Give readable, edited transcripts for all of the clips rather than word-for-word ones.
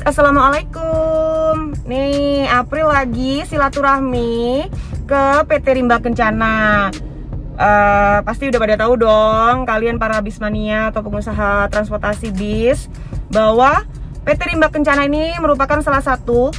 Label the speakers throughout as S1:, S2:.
S1: assalamualaikum. Nih, April lagi silaturahmi ke PT Rimba Kencana. Pasti udah pada tahu dong, kalian para bismania atau pengusaha transportasi bis, bahwa PT Rimba Kencana ini merupakan salah satu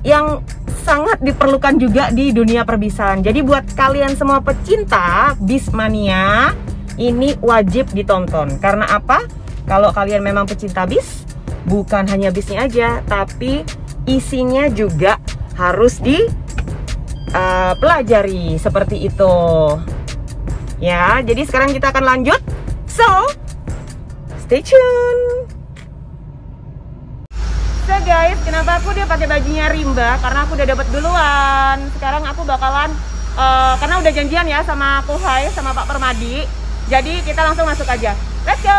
S1: yang sangat diperlukan juga di dunia perbisan. Jadi buat kalian semua pecinta bismania, ini wajib ditonton. Karena apa? Kalau kalian memang pecinta bis, bukan hanya bisnya aja, tapi isinya juga harus dipelajari seperti itu. Ya, jadi sekarang kita akan lanjut. So, stay tune. So guys, kenapa aku udah pakai bajunya Rimba? Karena aku udah dapat duluan. Sekarang aku bakalan karena udah janjian ya sama Kohai, sama Pak Permadi. Jadi kita langsung masuk aja. Let's go.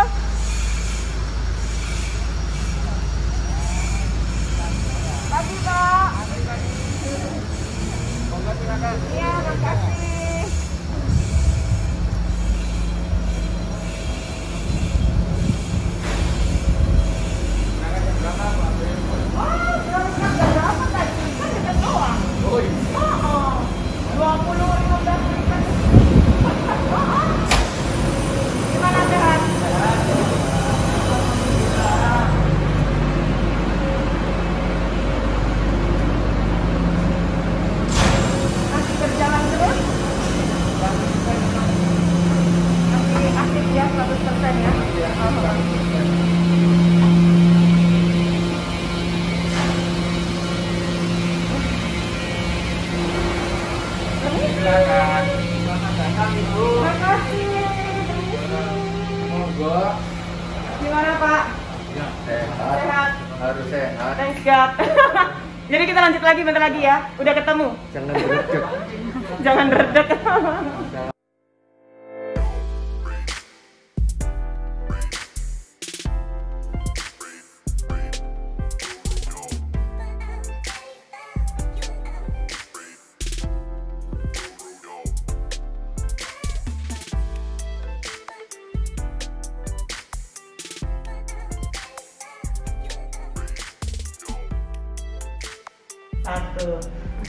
S1: Pagi Pak. Iya, makasih. Gimana Pak?
S2: Ya, sehat. Harus sehat.
S1: Thanks God. Jadi kita lanjut lagi bentar lagi ya. Udah ketemu.
S2: Jangan berdek.
S1: Jangan berdek.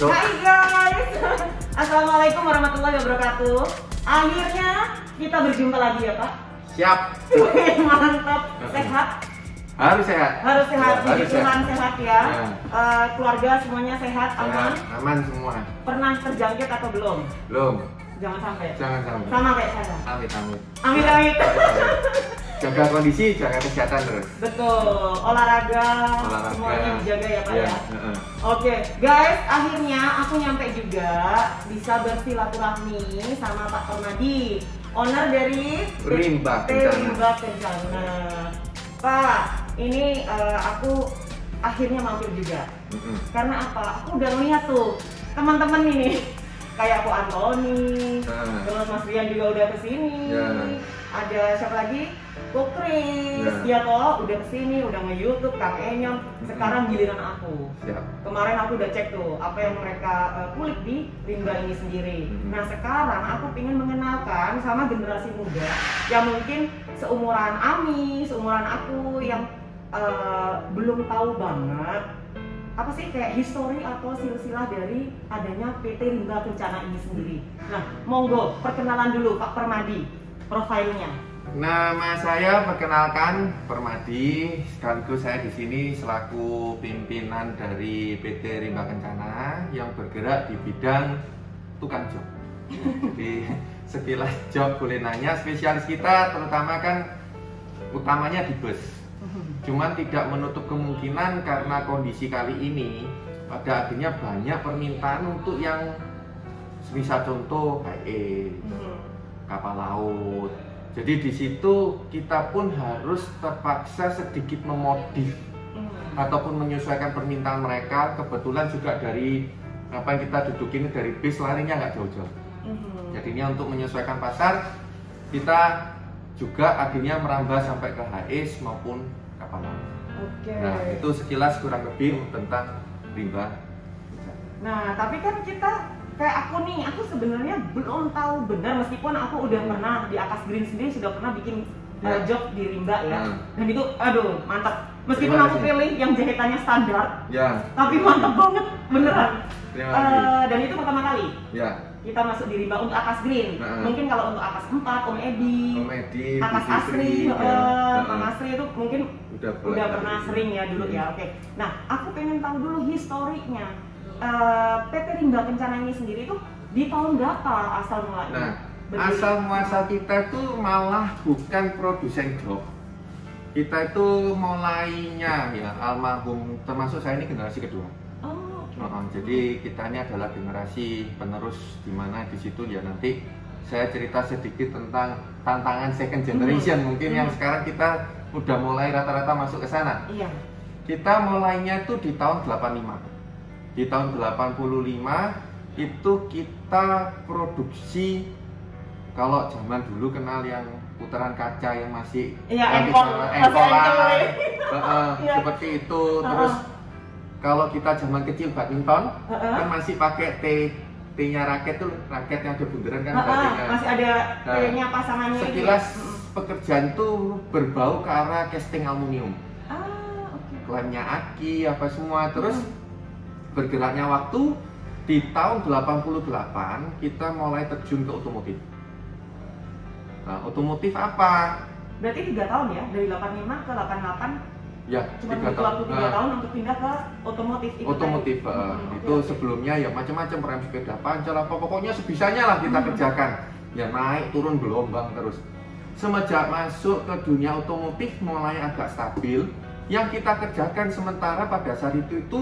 S1: Hai guys, assalamualaikum warahmatullahi wabarakatuh. Akhirnya kita berjumpa lagi ya Pak.
S2: Siap.
S1: Mantap. Sehat?
S2: Harus sehat.
S1: Harus sehat.
S2: Ya, harus
S1: Puji Tuhan sehat ya.
S2: Ya.
S1: Keluarga semuanya sehat, aman.
S2: Aman semua.
S1: Pernah terjangkit atau belum?
S2: Belum.
S1: Jangan sampai.
S2: Jangan sampai.
S1: Sama kayak saya.
S2: Amit amit.
S1: Amit amit.
S2: Jaga kondisi, jaga kesehatan terus.
S1: Betul. Olahraga. Semuanya dijaga ya Pak ya. Oke, guys, akhirnya aku nyampe juga bisa bersilaturahmi sama Pak Permadi, owner dari
S2: Rimba
S1: Kencana. Pak, ini aku akhirnya mampir juga. Karena apa? Aku udah melihat tuh teman-teman ini, kayak aku Antoni, terus Mas Rian juga udah kesini. Ada siapa lagi? Ko Kris, dia toh udah kesini, udah nge-YouTube, Kang Enyong. Sekarang giliran aku. Kemarin aku udah cek tuh apa yang mereka kulik di Rimba ini sendiri. Nah sekarang aku pengen mengenalkan sama generasi muda yang mungkin seumuran Ami, seumuran aku yang belum tahu banget apa sih kayak histori atau silsilah dari adanya PT Rimba Kencana ini sendiri. Nah, monggo perkenalan dulu Pak Permadi, profilnya.
S2: Nama saya perkenalkan Permadi, sekaligus saya di sini selaku pimpinan dari PT Rimba Kencana yang bergerak di bidang tukang job. Jadi sekilas job boleh nanya, spesialis kita terutama kan utamanya di bus. Cuman tidak menutup kemungkinan karena kondisi kali ini pada akhirnya banyak permintaan untuk yang misal contoh HE, kapal laut. Jadi di situ kita pun harus terpaksa sedikit memodif ataupun menyesuaikan permintaan mereka. Kebetulan juga dari apa yang kita dudukin dari bis larinya nggak jauh-jauh. Jadinya untuk menyesuaikan pasar kita juga akhirnya merambah sampai ke HIS maupun kapal laut. Nah itu sekilas kurang lebih tentang Rimba.
S1: Nah tapi kan kita kayak aku nih, aku sebenarnya belum tahu benar meskipun aku udah pernah di Akas Green sendiri sudah pernah bikin job di Rimba ya. Dan itu aduh mantap. Meskipun aku pilih yang jahitannya standar,
S2: ya,
S1: tapi mantep banget, beneran.
S2: Terima kasih.
S1: Dan itu pertama kali
S2: Ya.
S1: kita masuk di rimba untuk Akas Green. Mungkin kalau untuk Akas 4, Om Edi, Akas Asri, Mang Asri itu mungkin udah pernah sering ya dulu ya. Oke. Nah, aku pengen tahu dulu historiknya. PT Rimba Kencana ini sendiri tuh di tahun berapa asal mulanya?
S2: Nah, asal muasal kita tuh malah bukan produsen jok. Kita itu mulainya ya almarhum, termasuk saya ini generasi kedua.
S1: Oh,
S2: jadi kita ini adalah generasi penerus, di mana di situ ya nanti saya cerita sedikit tentang tantangan second generation mungkin yang sekarang kita udah mulai rata-rata masuk ke sana.
S1: Iya.
S2: Kita mulainya tuh di tahun 85. Di tahun 85 itu kita produksi, kalau zaman dulu kenal yang putaran kaca yang masih engkolan, seperti itu. Terus kalau kita zaman kecil badminton kan masih pakai T-nya raket tuh, raket yang ada bundaran kan
S1: masih ada T-nya pasangannya.
S2: Sekilas pekerjaan tuh berbau ke arah casting aluminium. Klaimnya aki apa semua. Terus bergeraknya waktu di tahun 88 kita mulai terjun ke otomotif. Nah, otomotif apa?
S1: Berarti 3 tahun ya, dari 85 ke 88.
S2: Ya,
S1: cuma butuh waktu 3 tahun untuk pindah ke otomotif.
S2: Otomotif, itu sebelumnya ya macam-macam, rem sepeda pancal apa, pokoknya sebisanya lah kita kerjakan. Ya naik turun gelombang terus. Semenjak masuk ke dunia otomotif mulai agak stabil. Yang kita kerjakan sementara pada saat itu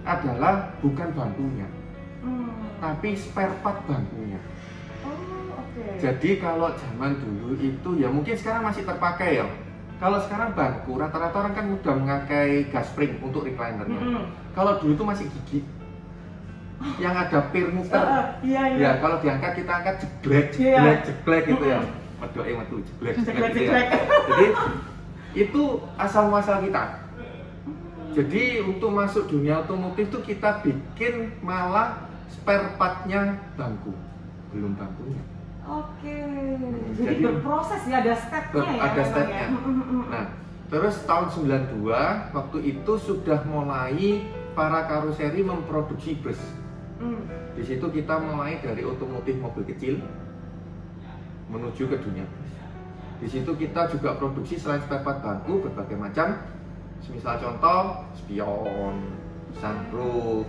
S2: adalah bukan bangkunya, tapi spare part bangkunya. Jadi kalau zaman dulu itu ya mungkin sekarang masih terpakai ya. Kalau sekarang bangku rata-rata orang kan udah memakai gas spring untuk reclinernya. Kalau dulu itu masih gigi yang ada pir muter. Ya kalau diangkat kita angkat jeglek gitu ya. Metu jeglek gitu ya. Jadi itu asal muasal kita. Jadi untuk masuk dunia otomotif itu kita bikin malah spare partnya bangku, belum bangkunya. Jadi
S1: berproses ya, ada stepnya ya.
S2: Ada stepnya. Nah, terus tahun 92 waktu itu sudah mulai para karoseri memproduksi bus. Di situ kita mulai dari otomotif mobil kecil menuju ke dunia bus. Di situ kita juga produksi selain spare part bangku berbagai macam. Misal contoh spion, sunroof,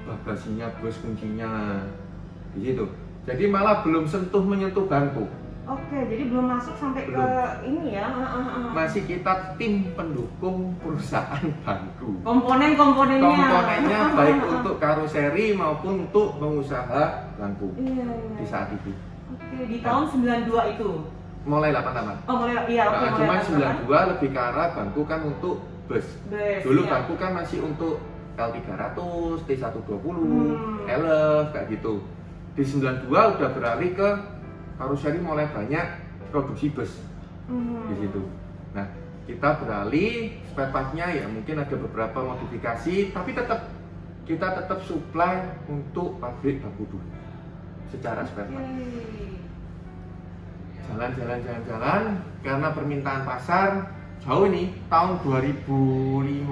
S2: bagasinya bus, kuncinya di situ. Jadi malah belum menyentuh bangku.
S1: Jadi belum masuk sampai ke ini ya.
S2: Masih kita tim pendukung perusahaan bangku.
S1: Komponennya
S2: baik untuk karoseri maupun untuk pengusaha bangku. Di saat itu.
S1: Di tahun 92 itu.
S2: Mulai 88. Cuman 92 lebih ke arah bangku kan untuk bus. Dulu bangku kan masih untuk L300, T120, Elf kayak gitu. Di 92 udah beralih ke karoseri, mulai banyak produksi bus di situ. Nah, kita beralih spare partnya ya mungkin ada beberapa modifikasi, tapi kita tetap supply untuk pabrik bangku dulu secara spare part. Jalan karena permintaan pasar jauh nih. Tahun 2005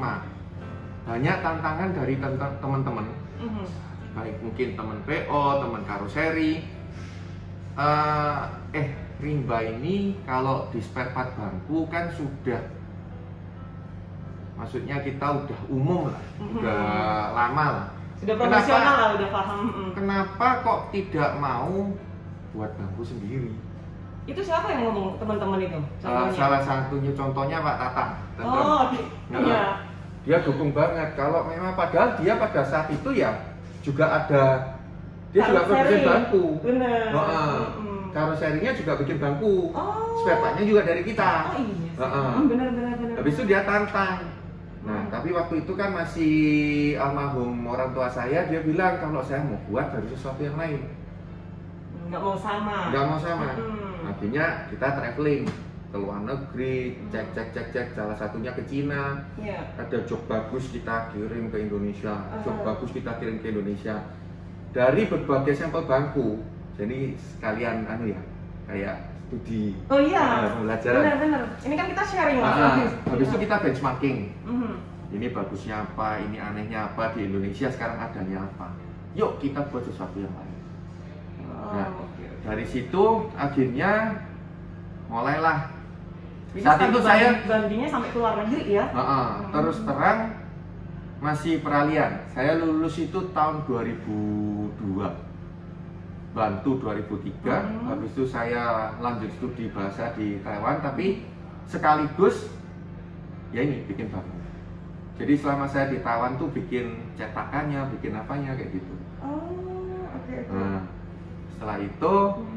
S2: banyak tantangan dari teman-teman, baik mungkin teman PO, teman karoseri. Rimba ini kalau di spare part bangku kan sudah, maksudnya kita udah umum lah, udah lama lah,
S1: sudah profesional lah, udah paham.
S2: Kenapa kok tidak mau buat bangku sendiri?
S1: Itu siapa yang ngomong, teman-teman itu?
S2: Salah satunya contohnya Pak Tatang.
S1: Iya.
S2: Dia dukung banget. Kalau memang padahal dia pada saat itu ya juga ada, dia juga produsen bangku.
S1: Bener.
S2: Karoserinya juga bikin bangku. Spare partnya juga dari kita.
S1: Bener.
S2: Habis itu dia tantang. Nah, tapi waktu itu kan masih almarhum orang tua saya, dia bilang kalau saya mau buat dari sesuatu yang lain.
S1: Nggak mau sama.
S2: Akhirnya kita traveling ke luar negeri, cek, salah satunya ke Cina. Ada job bagus kita kirim ke Indonesia, job bagus kita kirim ke Indonesia. Dari berbagai sampel bangku, jadi sekalian kayak studi.
S1: Oh iya.
S2: Pembelajaran.
S1: Benar. Ini kan kita sharing lah.
S2: Habis itu kita benchmarking.
S1: Mhm.
S2: Ini bagusnya apa, ini anehnya apa, di Indonesia sekarang adanya apa. Yuk kita buat sesuatu yang lain. Nah, dari situ akhirnya mulailah. Saat itu saya
S1: bandingnya sampai keluar negeri ya.
S2: Terus terang masih peralihan. Saya lulus itu tahun 2002, Bantu 2003. Habis itu saya lanjut studi bahasa di Taiwan, tapi sekaligus ya ini bikin bangun. Jadi selama saya di Taiwan tuh bikin cetakannya, bikin apanya kayak gitu.
S1: Oke.
S2: Nah, setelah itu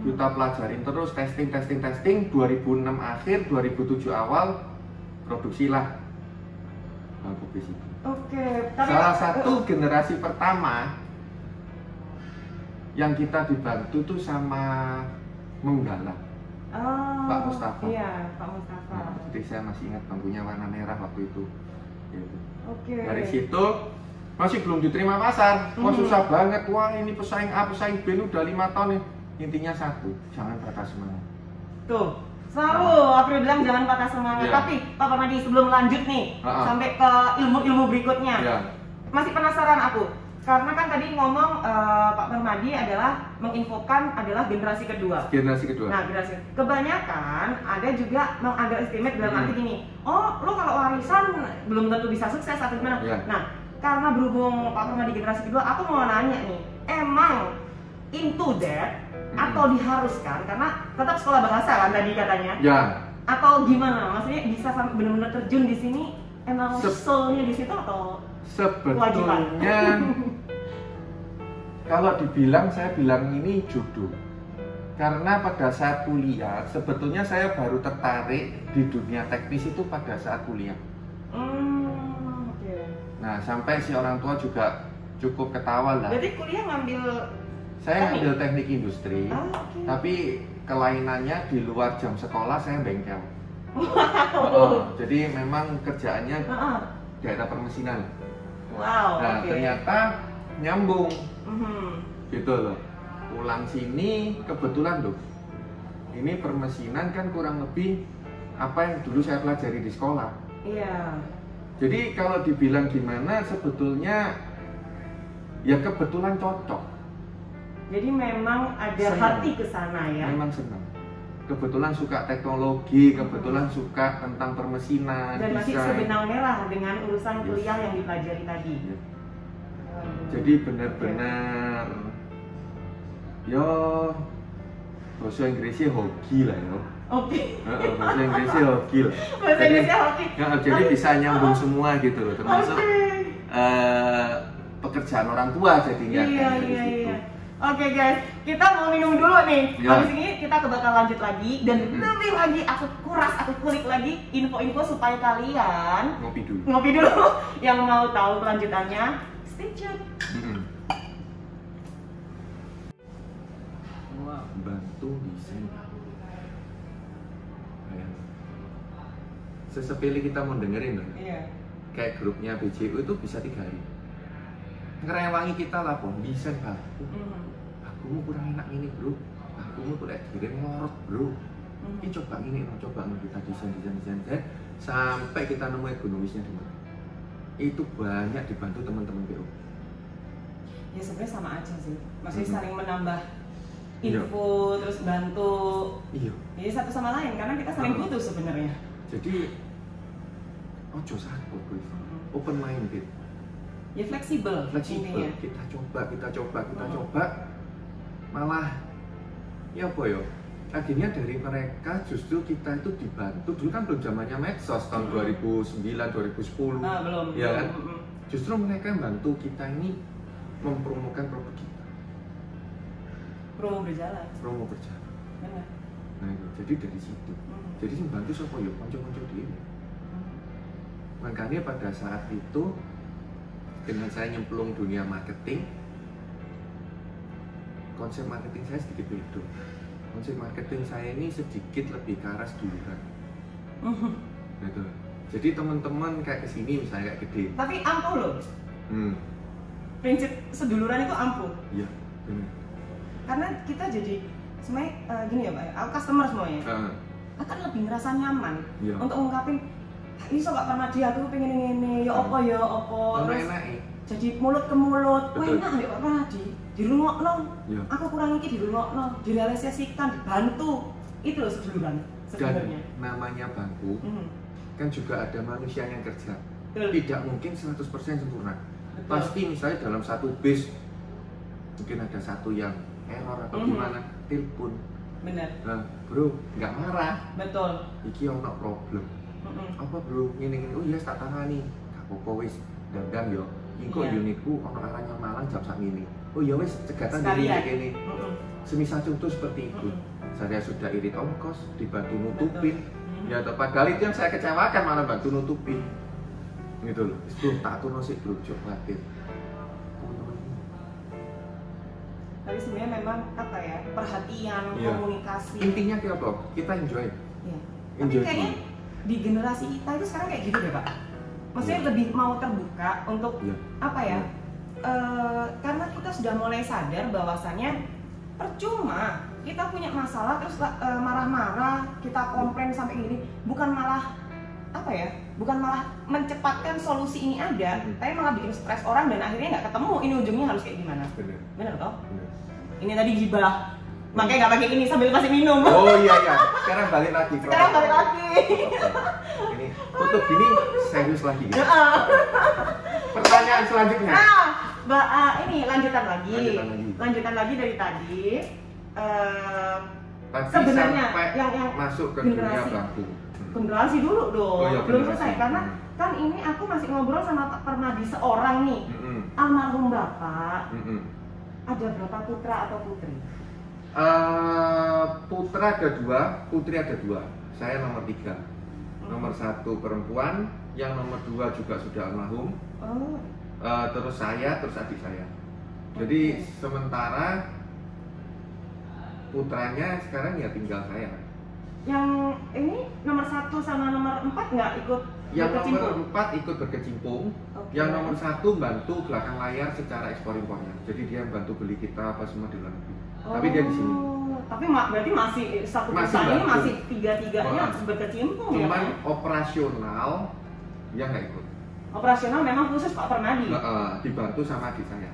S2: kita pelajarin terus, testing. 2006 akhir, 2007 awal produksilah bangku besi.
S1: Oke.
S2: Salah satu generasi pertama yang kita dibantu tuh sama Menggala, Pak Mustafa.
S1: Iya, Pak Mustafa.
S2: Nah, jadi saya masih ingat bangkunya warna merah waktu itu. Gitu.
S1: Oke.
S2: Dari situ masih belum diterima pasar. Wah susah banget. Wah ini pesaing A, pesaing B ini udah 5 tahun nih. Intinya satu, jangan patah semangat.
S1: Tuh, selalu April bilang jangan patah semangat.
S2: Yeah.
S1: Tapi Pak Permadi sebelum lanjut nih sampai ke ilmu-ilmu berikutnya, masih penasaran aku. Karena kan tadi ngomong Pak Permadi adalah menginfokan adalah generasi kedua.
S2: Generasi kedua.
S1: Nah, generasi kebanyakan ada juga meng-underestimate dalam arti gini. Oh, lo kalau warisan belum tentu bisa sukses atau gimana?
S2: Yeah.
S1: Nah, karena berhubung Pak Permadi generasi kedua, aku mau nanya nih, emang into that atau diharuskan karena tetap sekolah bahasa kan tadi katanya?
S2: Ya.
S1: Atau gimana? Maksudnya bisa sampai benar-benar terjun di sini emang soul-nya di situ atau
S2: sebetulnya kalau dibilang, saya bilang ini jodoh. Karena pada saat kuliah, sebetulnya saya baru tertarik di dunia teknis itu pada saat kuliah. Nah, sampai si orang tua juga cukup ketawa lah.
S1: Berarti kuliah ngambil
S2: saya ngambil teknik industri, tapi kelainannya di luar jam sekolah saya bengkel. Jadi memang kerjaannya daerah permesinan. Nah, ternyata nyambung. Gitu loh. Pulang sini kebetulan loh. Ini permesinan kan kurang lebih apa yang dulu saya pelajari di sekolah.
S1: Iya.
S2: Jadi kalau dibilang gimana sebetulnya ya kebetulan cocok.
S1: Jadi memang ada hati ke sana ya.
S2: Memang senang. Kebetulan suka teknologi, kebetulan suka tentang permesinan.
S1: Dan masih
S2: desain.
S1: sebenang merah dengan urusan kuliah yang dipelajari tadi.
S2: Yes. Jadi benar-benar yo bahasa Inggrisnya hoki lah yo.
S1: Oke.
S2: Bahasa Inggrisnya hoki lah.
S1: Bahasa Inggrisnya hoki.
S2: Jadi bisa nyambung semua gitu loh, termasuk pekerjaan orang tua jadinya.
S1: Iya. Oke guys, kita mau minum dulu nih. Habis ini kita bakal lanjut lagi dan lebih lagi aku kulik lagi info-info supaya kalian
S2: ngopi dulu.
S1: Yang mau tahu kelanjutannya, stay tune.
S2: Wah, bantu desain. Sesepele kita mau dengerin loh.
S1: Iya.
S2: Kayak grupnya BJU itu bisa 3 hari. Ngerewangi kita lah, pon desain baku. Aku mau kurang enak ini bro, aku mau kurang kirim ngorot bro. Ini coba ini, coba kita desain sampai kita nemu ekonomisnya di mana. Itu banyak dibantu teman-teman BO.
S1: Ya sebenarnya sama aja sih, maksudnya saling menambah info terus bantu.
S2: Iya.
S1: Jadi satu sama lain karena kita saling butuh sebenarnya.
S2: Jadi ojo sakit guys, open minded.
S1: Ya fleksibel.
S2: Intinya. Kita coba. Malah ya apa ya? Akhirnya dari mereka justru kita itu dibantu. Dulu kan belum zamannya medsos tahun 2009 2010.
S1: Belum.
S2: Ya kan? Justru mereka yang bantu kita ini mempromokan produk kita.
S1: Promo berjalan. Benar.
S2: Nah, jadi dari situ. Jadi yang bantu siapa ya? Konco-konco diri. Makanya pada saat itu dengan saya nyemplung dunia marketing, konsep marketing saya sedikit beda. Konsep marketing saya ini sedikit lebih ke arah seduluran. Gitu. Jadi teman-teman kayak kesini misalnya kayak gede.
S1: Tapi ampuh loh. Prinsip seduluran itu ampuh.
S2: Iya, benar.
S1: Karena kita jadi sebenarnya gini ya Pak, aku customer semuanya. Akan lebih ngerasa nyaman untuk ngungkapin iso gak Permadi aku pengen ini ya apa terus jadi mulut ke mulut. Wah enak nek Pak Permadi dirungokno. Aku kurang iki dirungokno, direalisasikan, dibantu. Itu loh seduluran sebenarnya.
S2: Dan namanya bangku kan juga ada manusia yang kerja. Tidak mungkin 100% sempurna. Pasti misalnya dalam satu bis mungkin ada satu yang error atau gimana, telepon.
S1: Bener.
S2: Nah, bro, nggak marah.
S1: Betul.
S2: Iki ono problem. Apa bro? Gini. Oh iya, tak tangani. Gak apa-apa wis, dandang yo. Iki kok unitku ono arahnya Malang jam sak ini. Oh iya wis, cegatan dari ini. Semisal contoh seperti itu. Saya sudah irit ongkos, dibantu nutupin. Ya, padahal itu yang saya kecewakan malah bantu nutupin. Gitu loh. Itu tak tuno sih bro, jok khawatir.
S1: Tapi sebenarnya memang apa ya, perhatian, komunikasi.
S2: Intinya kayak apa? Kita enjoy.
S1: Iya. Tapi kayaknya di generasi kita itu sekarang kayak gitu deh Pak. Maksudnya lebih mau terbuka untuk apa ya? Karena kita sudah mulai sadar bahwasannya percuma kita punya masalah terus marah-marah, kita komplain sampai gini, bukan malah apa ya? Bukan malah mencepatkan solusi ini ada, tapi malah bikin stres orang dan akhirnya nggak ketemu ini ujungnya harus kayak gimana. Bener toh? Ini tadi gibah, makanya nggak pakai ini sambil masih minum.
S2: Oh iya. Sekarang balik lagi. Ini tutup gini serius lagi. Pertanyaan selanjutnya.
S1: Mbak, ini lanjutan lagi dari tadi. Sebenarnya yang
S2: masuk ke dunia bangku.
S1: Generasi dulu dong, belum selesai karena
S2: kan
S1: kan ini aku masih ngobrol sama Pak Permadi seorang nih, almarhum Bapak. Ada berapa putra atau putri?
S2: Putra ada 2, putri ada 2. Saya nomor 3. Nomor 1 perempuan, yang nomor 2 juga sudah almarhum. Terus saya, terus adik saya. Jadi sementara putranya sekarang ya tinggal saya.
S1: Yang ini nomor 1 sama nomor 4 nggak ikut
S2: yang
S1: berkecimpung?
S2: Nomor 4 ikut berkecimpung. Yang nomor 1 bantu belakang layar secara ekspor impornya. Jadi dia bantu beli kita apa semua di luar negeri. Tapi dia di sini.
S1: Tapi berarti masih satu perusahaan ini masih tiga-tiganya berkecimpung.
S2: Cuman operasional yang nggak ikut.
S1: Operasional memang khusus Pak Permadi.
S2: Dibantu sama adik saya.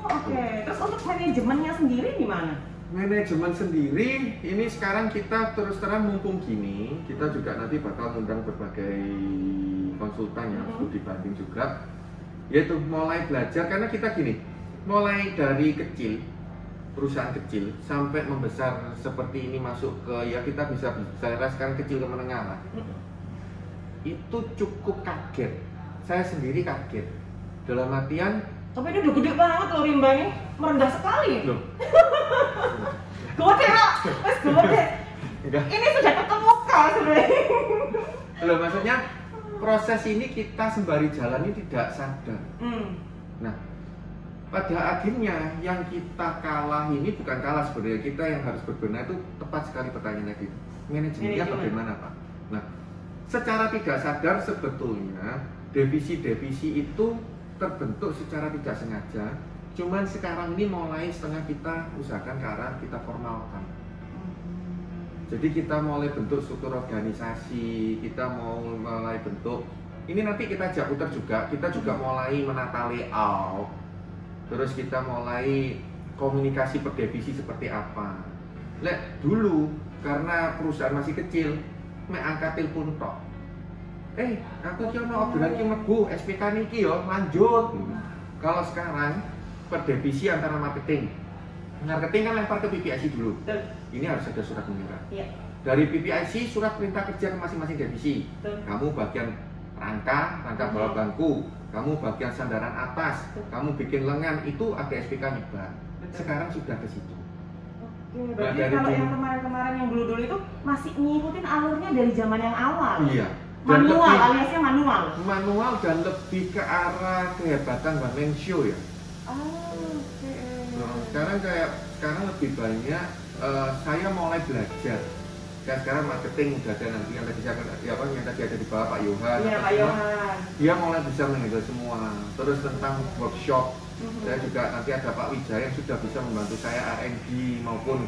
S1: Oke. Terus untuk manajemennya sendiri gimana?
S2: Manajemen sendiri, ini sekarang kita terus terang mumpung gini, kita juga nanti bakal mengundang berbagai konsultan yang studi banding juga, yaitu mulai belajar, karena kita gini, mulai dari kecil, perusahaan kecil, sampai membesar seperti ini masuk ke, ya kita bisa bicara sekarang kecil ke menengah lah, itu cukup kaget, saya sendiri kaget, dalam artian
S1: tapi ini udah gede banget loh rimbanya, merendah sekali.
S2: Loh.
S1: Gede Pak, gede. Ini sudah ketemukan sebenarnya.
S2: Loh, maksudnya proses ini kita sembari jalani tidak sadar. Nah, pada akhirnya yang kita kalah ini bukan kalah sebenarnya, kita yang harus berbenah itu tepat sekali pertanyaannya gitu. Manajemennya bagaimana Pak? Nah, secara tidak sadar sebetulnya divisi-divisi itu terbentuk secara tidak sengaja, cuman sekarang ini mulai setengah kita usahakan ke arah kita formalkan. Jadi kita mulai bentuk struktur organisasi, kita mau mulai bentuk, ini nanti kita ajak putar juga, kita juga mulai menata layout, terus kita mulai komunikasi per divisi seperti apa. Dulu karena perusahaan masih kecil, angkat telepon tok. Aku ki ono orderan ki mlebu, SPK niki yo, lanjut. Kalau sekarang per divisi antara marketing kan lempar ke PPIC dulu. Ini harus ada surat menyurat. Dari PPIC surat perintah kerja ke masing-masing divisi. Kamu bagian rangka bawah bangku, kamu bagian sandaran atas, kamu bikin lengan, itu ada SPK nyebar. Sekarang sudah ke situ.
S1: Berarti kalau yang kemarin-kemarin yang dulu-dulu itu masih ngikutin alurnya dari zaman yang awal.
S2: Iya.
S1: Manual, aliasnya manual.
S2: Manual dan lebih ke arah kehebatan Mbak Mengsio ya. Sekarang lebih banyak saya mulai belajar. Kayak sekarang marketing udah ada nanti yang tadi yang tadi ada di bawah Pak Yohan.
S1: Iya Pak Yohan.
S2: Dia mulai bisa menghandle semua. Terus tentang workshop, saya juga nanti ada Pak Wijaya yang sudah bisa membantu saya R&D maupun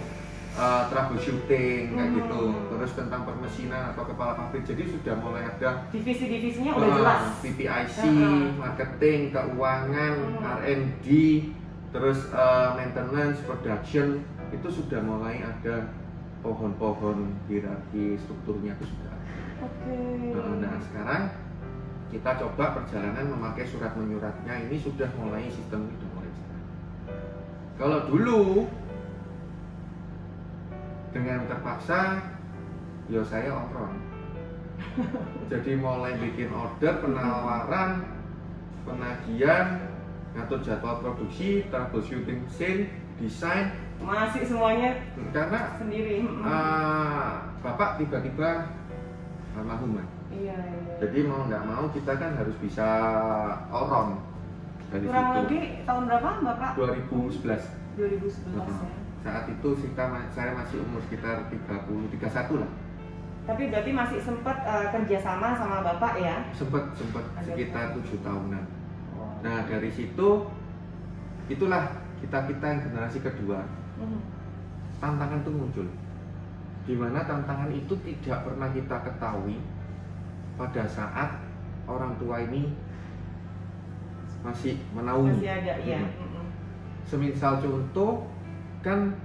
S2: troubleshooting kayak gitu, terus tentang permesinan atau kepala pabrik. Jadi sudah mulai ada
S1: divisi-divisinya udah jelas.
S2: PPIC, marketing, keuangan, R&D, terus maintenance, production, itu sudah mulai ada pohon-pohon hierarki strukturnya itu sudah ada. Nah sekarang kita coba perjalanan memakai surat menyuratnya, ini sudah mulai sistem itu mulai jalan. Kalau dulu dengan terpaksa, ya saya on. Jadi mulai bikin order, penawaran, penagihan, ngatur jadwal produksi, troubleshooting mesin, desain,
S1: masih semuanya
S2: karena
S1: sendiri.
S2: Bapak tiba-tiba almarhum.
S1: Iya.
S2: Jadi mau nggak mau kita kan harus bisa on dari
S1: kurang
S2: situ.
S1: lebih tahun berapa Bapak?
S2: 2011.
S1: 2011 ya.
S2: Saat itu saya masih umur sekitar 31 lah.
S1: Tapi berarti masih sempat kerjasama sama Bapak ya?
S2: Sempat sekitar 7 tahunan. Nah dari situ, itulah kita yang generasi kedua, tantangan itu muncul. Dimana tantangan itu tidak pernah kita ketahui pada saat orang tua ini masih menaungi.
S1: Masih ada, ya.
S2: Semisal contoh, kan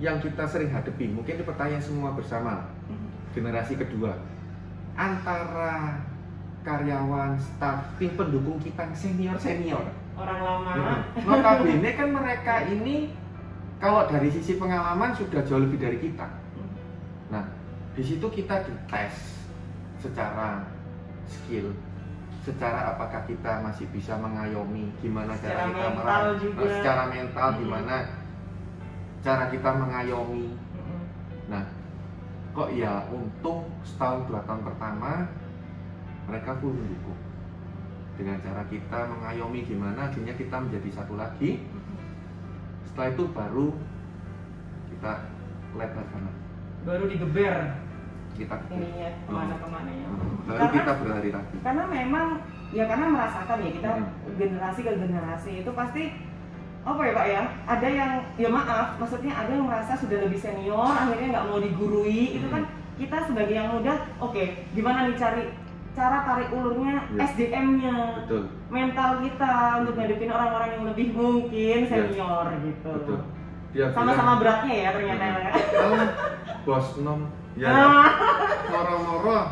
S2: yang kita sering hadapi, mungkin ini pertanyaan semua bersama, generasi kedua, antara karyawan, staf, tim pendukung kita senior
S1: orang lama.
S2: Notabene kan mereka ini kalau dari sisi pengalaman sudah jauh lebih dari kita. Nah di situ kita dites secara skill, secara apakah kita masih bisa mengayomi, gimana cara kita secara mental, gimana cara kita mengayomi. Nah kok ya untung setahun 2 tahun pertama mereka full mendukung dengan cara kita mengayomi, gimana akhirnya kita menjadi satu lagi. Setelah itu baru kita lebarkan, baru
S1: digeber
S2: kita
S1: ininya kemana-kemana ya.
S2: Baru kita berlari lagi
S1: karena memang ya, karena merasakan ya kita generasi ke generasi itu pasti apa ya Pak ya, ada yang ya maaf, maksudnya ada yang merasa sudah lebih senior akhirnya nggak mau digurui. Itu kan kita sebagai yang muda, oke, gimana nih cari cara tarik ulurnya, SDM-nya, mental kita untuk ngadepin orang-orang yang lebih mungkin senior gitu. Sama-sama beratnya ya ternyata.
S2: Bos nom ya,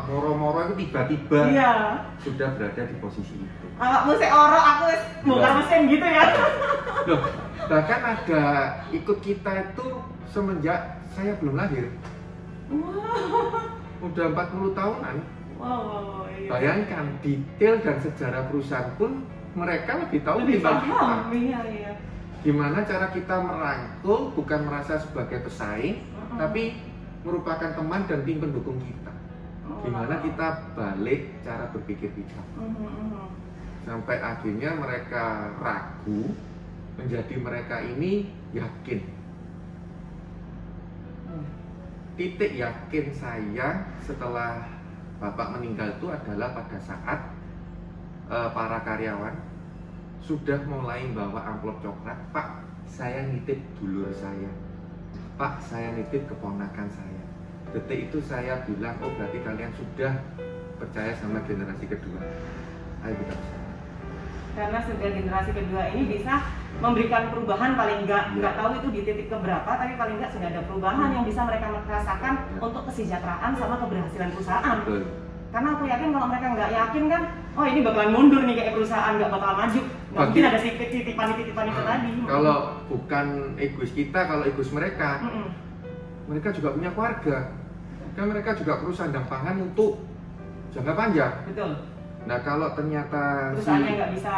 S2: moro-moro itu tiba-tiba sudah berada di posisi itu.
S1: Awakmu sik oro, aku wis bongkar mesin gitu ya.
S2: Loh, bahkan ada ikut kita itu semenjak saya belum lahir. Udah 40 tahunan.
S1: Wow, iya.
S2: Bayangkan detail dan sejarah perusahaan pun mereka lebih tahu dibanding kita.
S1: Iya.
S2: Gimana cara kita merangkul, bukan merasa sebagai pesaing, tapi merupakan teman dan tim pendukung kita. Gimana kita balik cara berpikir kita. Sampai akhirnya mereka ragu, menjadi mereka ini yakin. Titik yakin saya setelah Bapak meninggal itu adalah pada saat para karyawan sudah mulai bawa amplop coklat. Pak, saya nitip dulur saya. Pak, saya nitip keponakan saya. Detik itu saya bilang, oh berarti kalian sudah percaya sama generasi kedua. Ayo kita bersama.
S1: Karena sudah generasi kedua ini bisa memberikan perubahan, paling nggak tahu itu di titik keberapa, tapi paling nggak sudah ada perubahan yang bisa mereka merasakan untuk kesejahteraan sama keberhasilan perusahaan. Karena aku yakin kalau mereka nggak yakin kan, oh ini bakalan mundur nih kayak perusahaan, nggak bakal maju. Nggak mungkin ada titipan itu tadi.
S2: Kalau bukan egois kita, kalau egois mereka, mereka juga punya keluarga. Kan mereka juga perlu sandang pangan untuk jangka panjang.
S1: Betul.
S2: Nah kalau ternyata
S1: perusahaannya nggak bisa,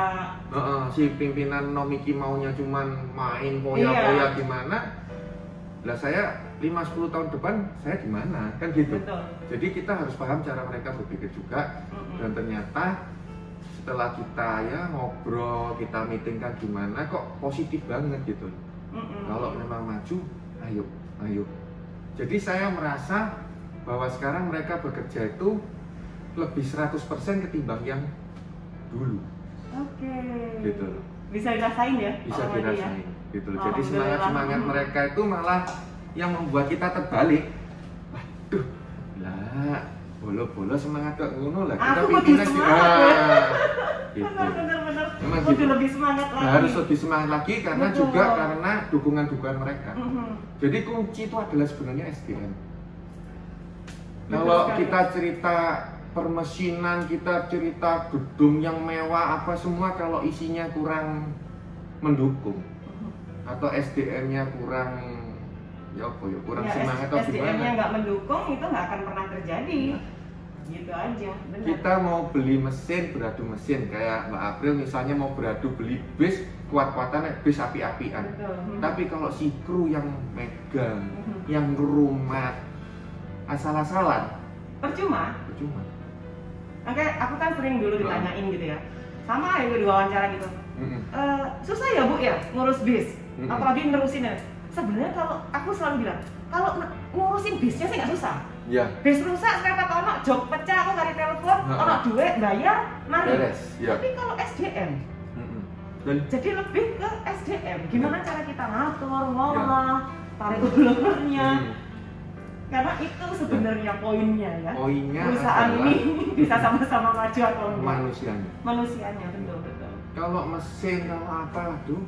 S2: si pimpinan Nomiki maunya cuman main poya-poya gimana, lah saya 5-10 tahun depan saya gimana, kan gitu.
S1: Betul.
S2: Jadi kita harus paham cara mereka berpikir juga. Dan ternyata setelah kita ya ngobrol, kita meeting kan gimana, kok positif banget gitu. Kalau memang maju, ayo. Jadi saya merasa bahwa sekarang mereka bekerja itu lebih 100% ketimbang yang dulu.
S1: Oke.
S2: Gitu.
S1: Bisa dirasain ya?
S2: Bisa dirasain. Gitu. Jadi semangat mereka itu malah yang membuat kita terbalik. Waduh, lah bolo-bolo semangat kok ngono lah. Kita pimpinan juga. Gitu.
S1: Benar.
S2: Memang
S1: Udah
S2: gitu.
S1: lebih semangat lagi.
S2: Harus lebih semangat lagi karena
S1: Betul.
S2: juga karena dukungan mereka.
S1: Mhm.
S2: Jadi kunci itu adalah sebenarnya SDM.
S1: Betul
S2: Kalau
S1: sekali.
S2: kita cerita permesinan, kita cerita gedung yang mewah apa semua, kalau isinya kurang mendukung atau SDM-nya kurang kurang semangat atau
S1: SDM-nya
S2: gimana?
S1: nggak mendukung itu nggak akan pernah terjadi. Gitu aja, benar.
S2: Kita mau beli mesin, beradu mesin kayak Mbak April misalnya mau beradu beli bis, kuat-kuatannya bis api-apian.
S1: Betul.
S2: Tapi kalau si kru yang megang, yang ngerumat, asal-asalan,
S1: Percuma.
S2: percuma.
S1: Oke, aku kan sering dulu ditanyain gitu ya. Sama ya gue diwawancara gitu. Susah ya Bu ya ngurus bis, apalagi nerusin ya. Sebenarnya kalau aku selalu bilang, kalau ngurusin bisnya sih nggak susah.
S2: Ya.
S1: Bis rusak, kenapa ono jok pecah, aku cari telepon, ono duit, bayar, mari.
S2: Beres, ya.
S1: Tapi kalau SDM,
S2: Dan
S1: jadi lebih ke SDM. Gimana cara kita ngatur, ngolah, tarik ulurnya. Karena itu sebenarnya poinnya ya.
S2: Poinnya
S1: Perusahaan
S2: adalah
S1: ini bisa sama-sama maju atau enggak.
S2: manusianya.
S1: Manusianya, betul.
S2: Kalau mesin, kalau apa, aduh,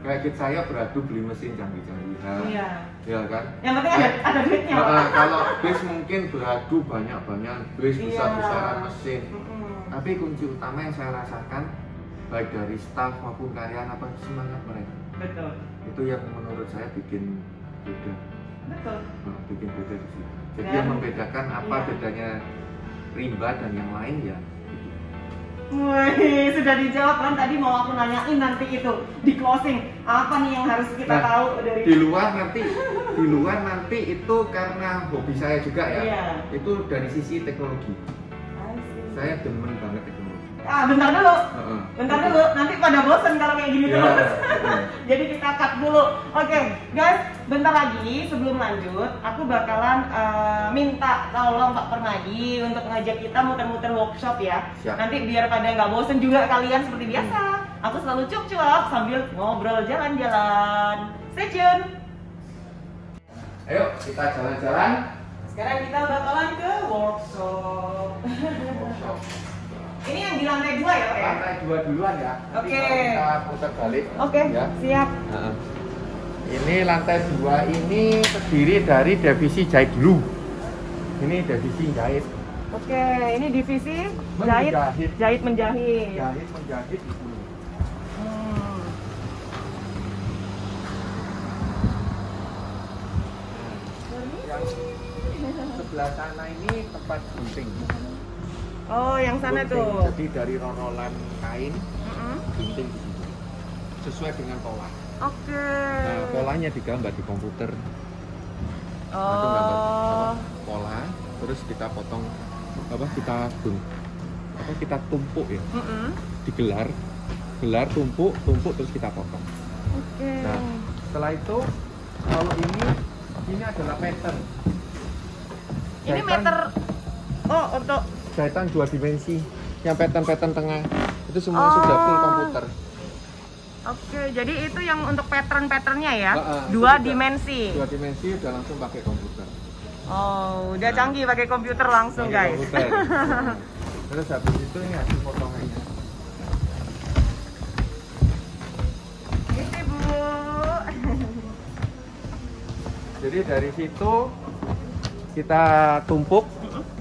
S2: kayak saya beradu beli mesin canggih-canggihan,
S1: Iya.
S2: ya kan?
S1: Yang penting ada duitnya.
S2: Kalau bis mungkin beradu banyak-banyak bis,
S1: Iya.
S2: besar-besaran mesin.
S1: Mm-mm.
S2: Tapi kunci utama yang saya rasakan, baik dari staff maupun karyawan apa semangat mereka.
S1: Betul.
S2: Itu yang menurut saya bikin beda.
S1: Betul.
S2: Bikin beda di situ. Jadi
S1: Dan-
S2: yang membedakan apa
S1: iya.
S2: bedanya Rimba dan yang lain ya.
S1: Wih, sudah dijawab kan tadi mau aku nanyain nanti itu di closing apa nih yang harus kita
S2: Nah,
S1: tahu dari
S2: di luar nanti itu karena hobi saya juga ya.
S1: Iya.
S2: Itu dari sisi teknologi.
S1: I see.
S2: Saya demen banget teknologi.
S1: Bentar dulu, nanti pada bosan kalau kayak gini
S2: Ya,
S1: terus. Jadi kita cut dulu. Oke, guys, bentar lagi sebelum lanjut, aku bakalan minta tolong Pak Permadi untuk ngajak kita muter-muter workshop ya.
S2: Siap.
S1: Nanti biar pada nggak bosan juga kalian seperti biasa. Aku selalu cuap-cuap sambil ngobrol jalan-jalan. Stay tune.
S2: Ayo kita jalan-jalan.
S1: Sekarang kita bakalan ke workshop.
S2: Workshop.
S1: Ini yang di lantai 2 ya, Pak ya?
S2: Lantai 2 duluan ya. Nanti
S1: Oke.
S2: kalau kita putar balik.
S1: Oke,
S2: Ya.
S1: siap.
S2: Ini lantai 2 ini terdiri dari divisi jahit dulu. Ini divisi jahit.
S1: Oke, ini divisi
S2: Menjahit.
S1: jahit menjahit.
S2: Jahit menjahit di sini.
S1: Hmm.
S2: Yang sebelah sana ini tempat gunting.
S1: Oh, yang sana
S2: Gunting.
S1: tuh.
S2: Jadi dari ronolan kain
S1: Mm-mm.
S2: gunting di situ. Sesuai dengan pola.
S1: Oke.
S2: Nah, polanya digambar di komputer. Nah, itu gambar
S1: Oh.
S2: pola, terus kita potong kita tumpuk ya,
S1: Mm-mm.
S2: digelar, tumpuk, terus kita potong.
S1: Oke.
S2: Nah, setelah itu kalau ini adalah pattern.
S1: Ini
S2: Jahitan-
S1: meter. Oh, untuk
S2: jahitan 2 dimensi, yang pattern tengah itu semua
S1: Oh.
S2: sudah full komputer.
S1: Oke, jadi itu yang untuk pattern-patternnya ya?
S2: Itu
S1: 2
S2: sudah-
S1: dimensi.
S2: 2 dimensi udah langsung pakai komputer.
S1: Oh, udah
S2: Nah.
S1: canggih pakai komputer langsung,
S2: Pakai
S1: guys.
S2: komputer. Terus habis itu ini hasil potongannya.
S1: Ini, Bu.
S2: Jadi dari situ kita tumpuk,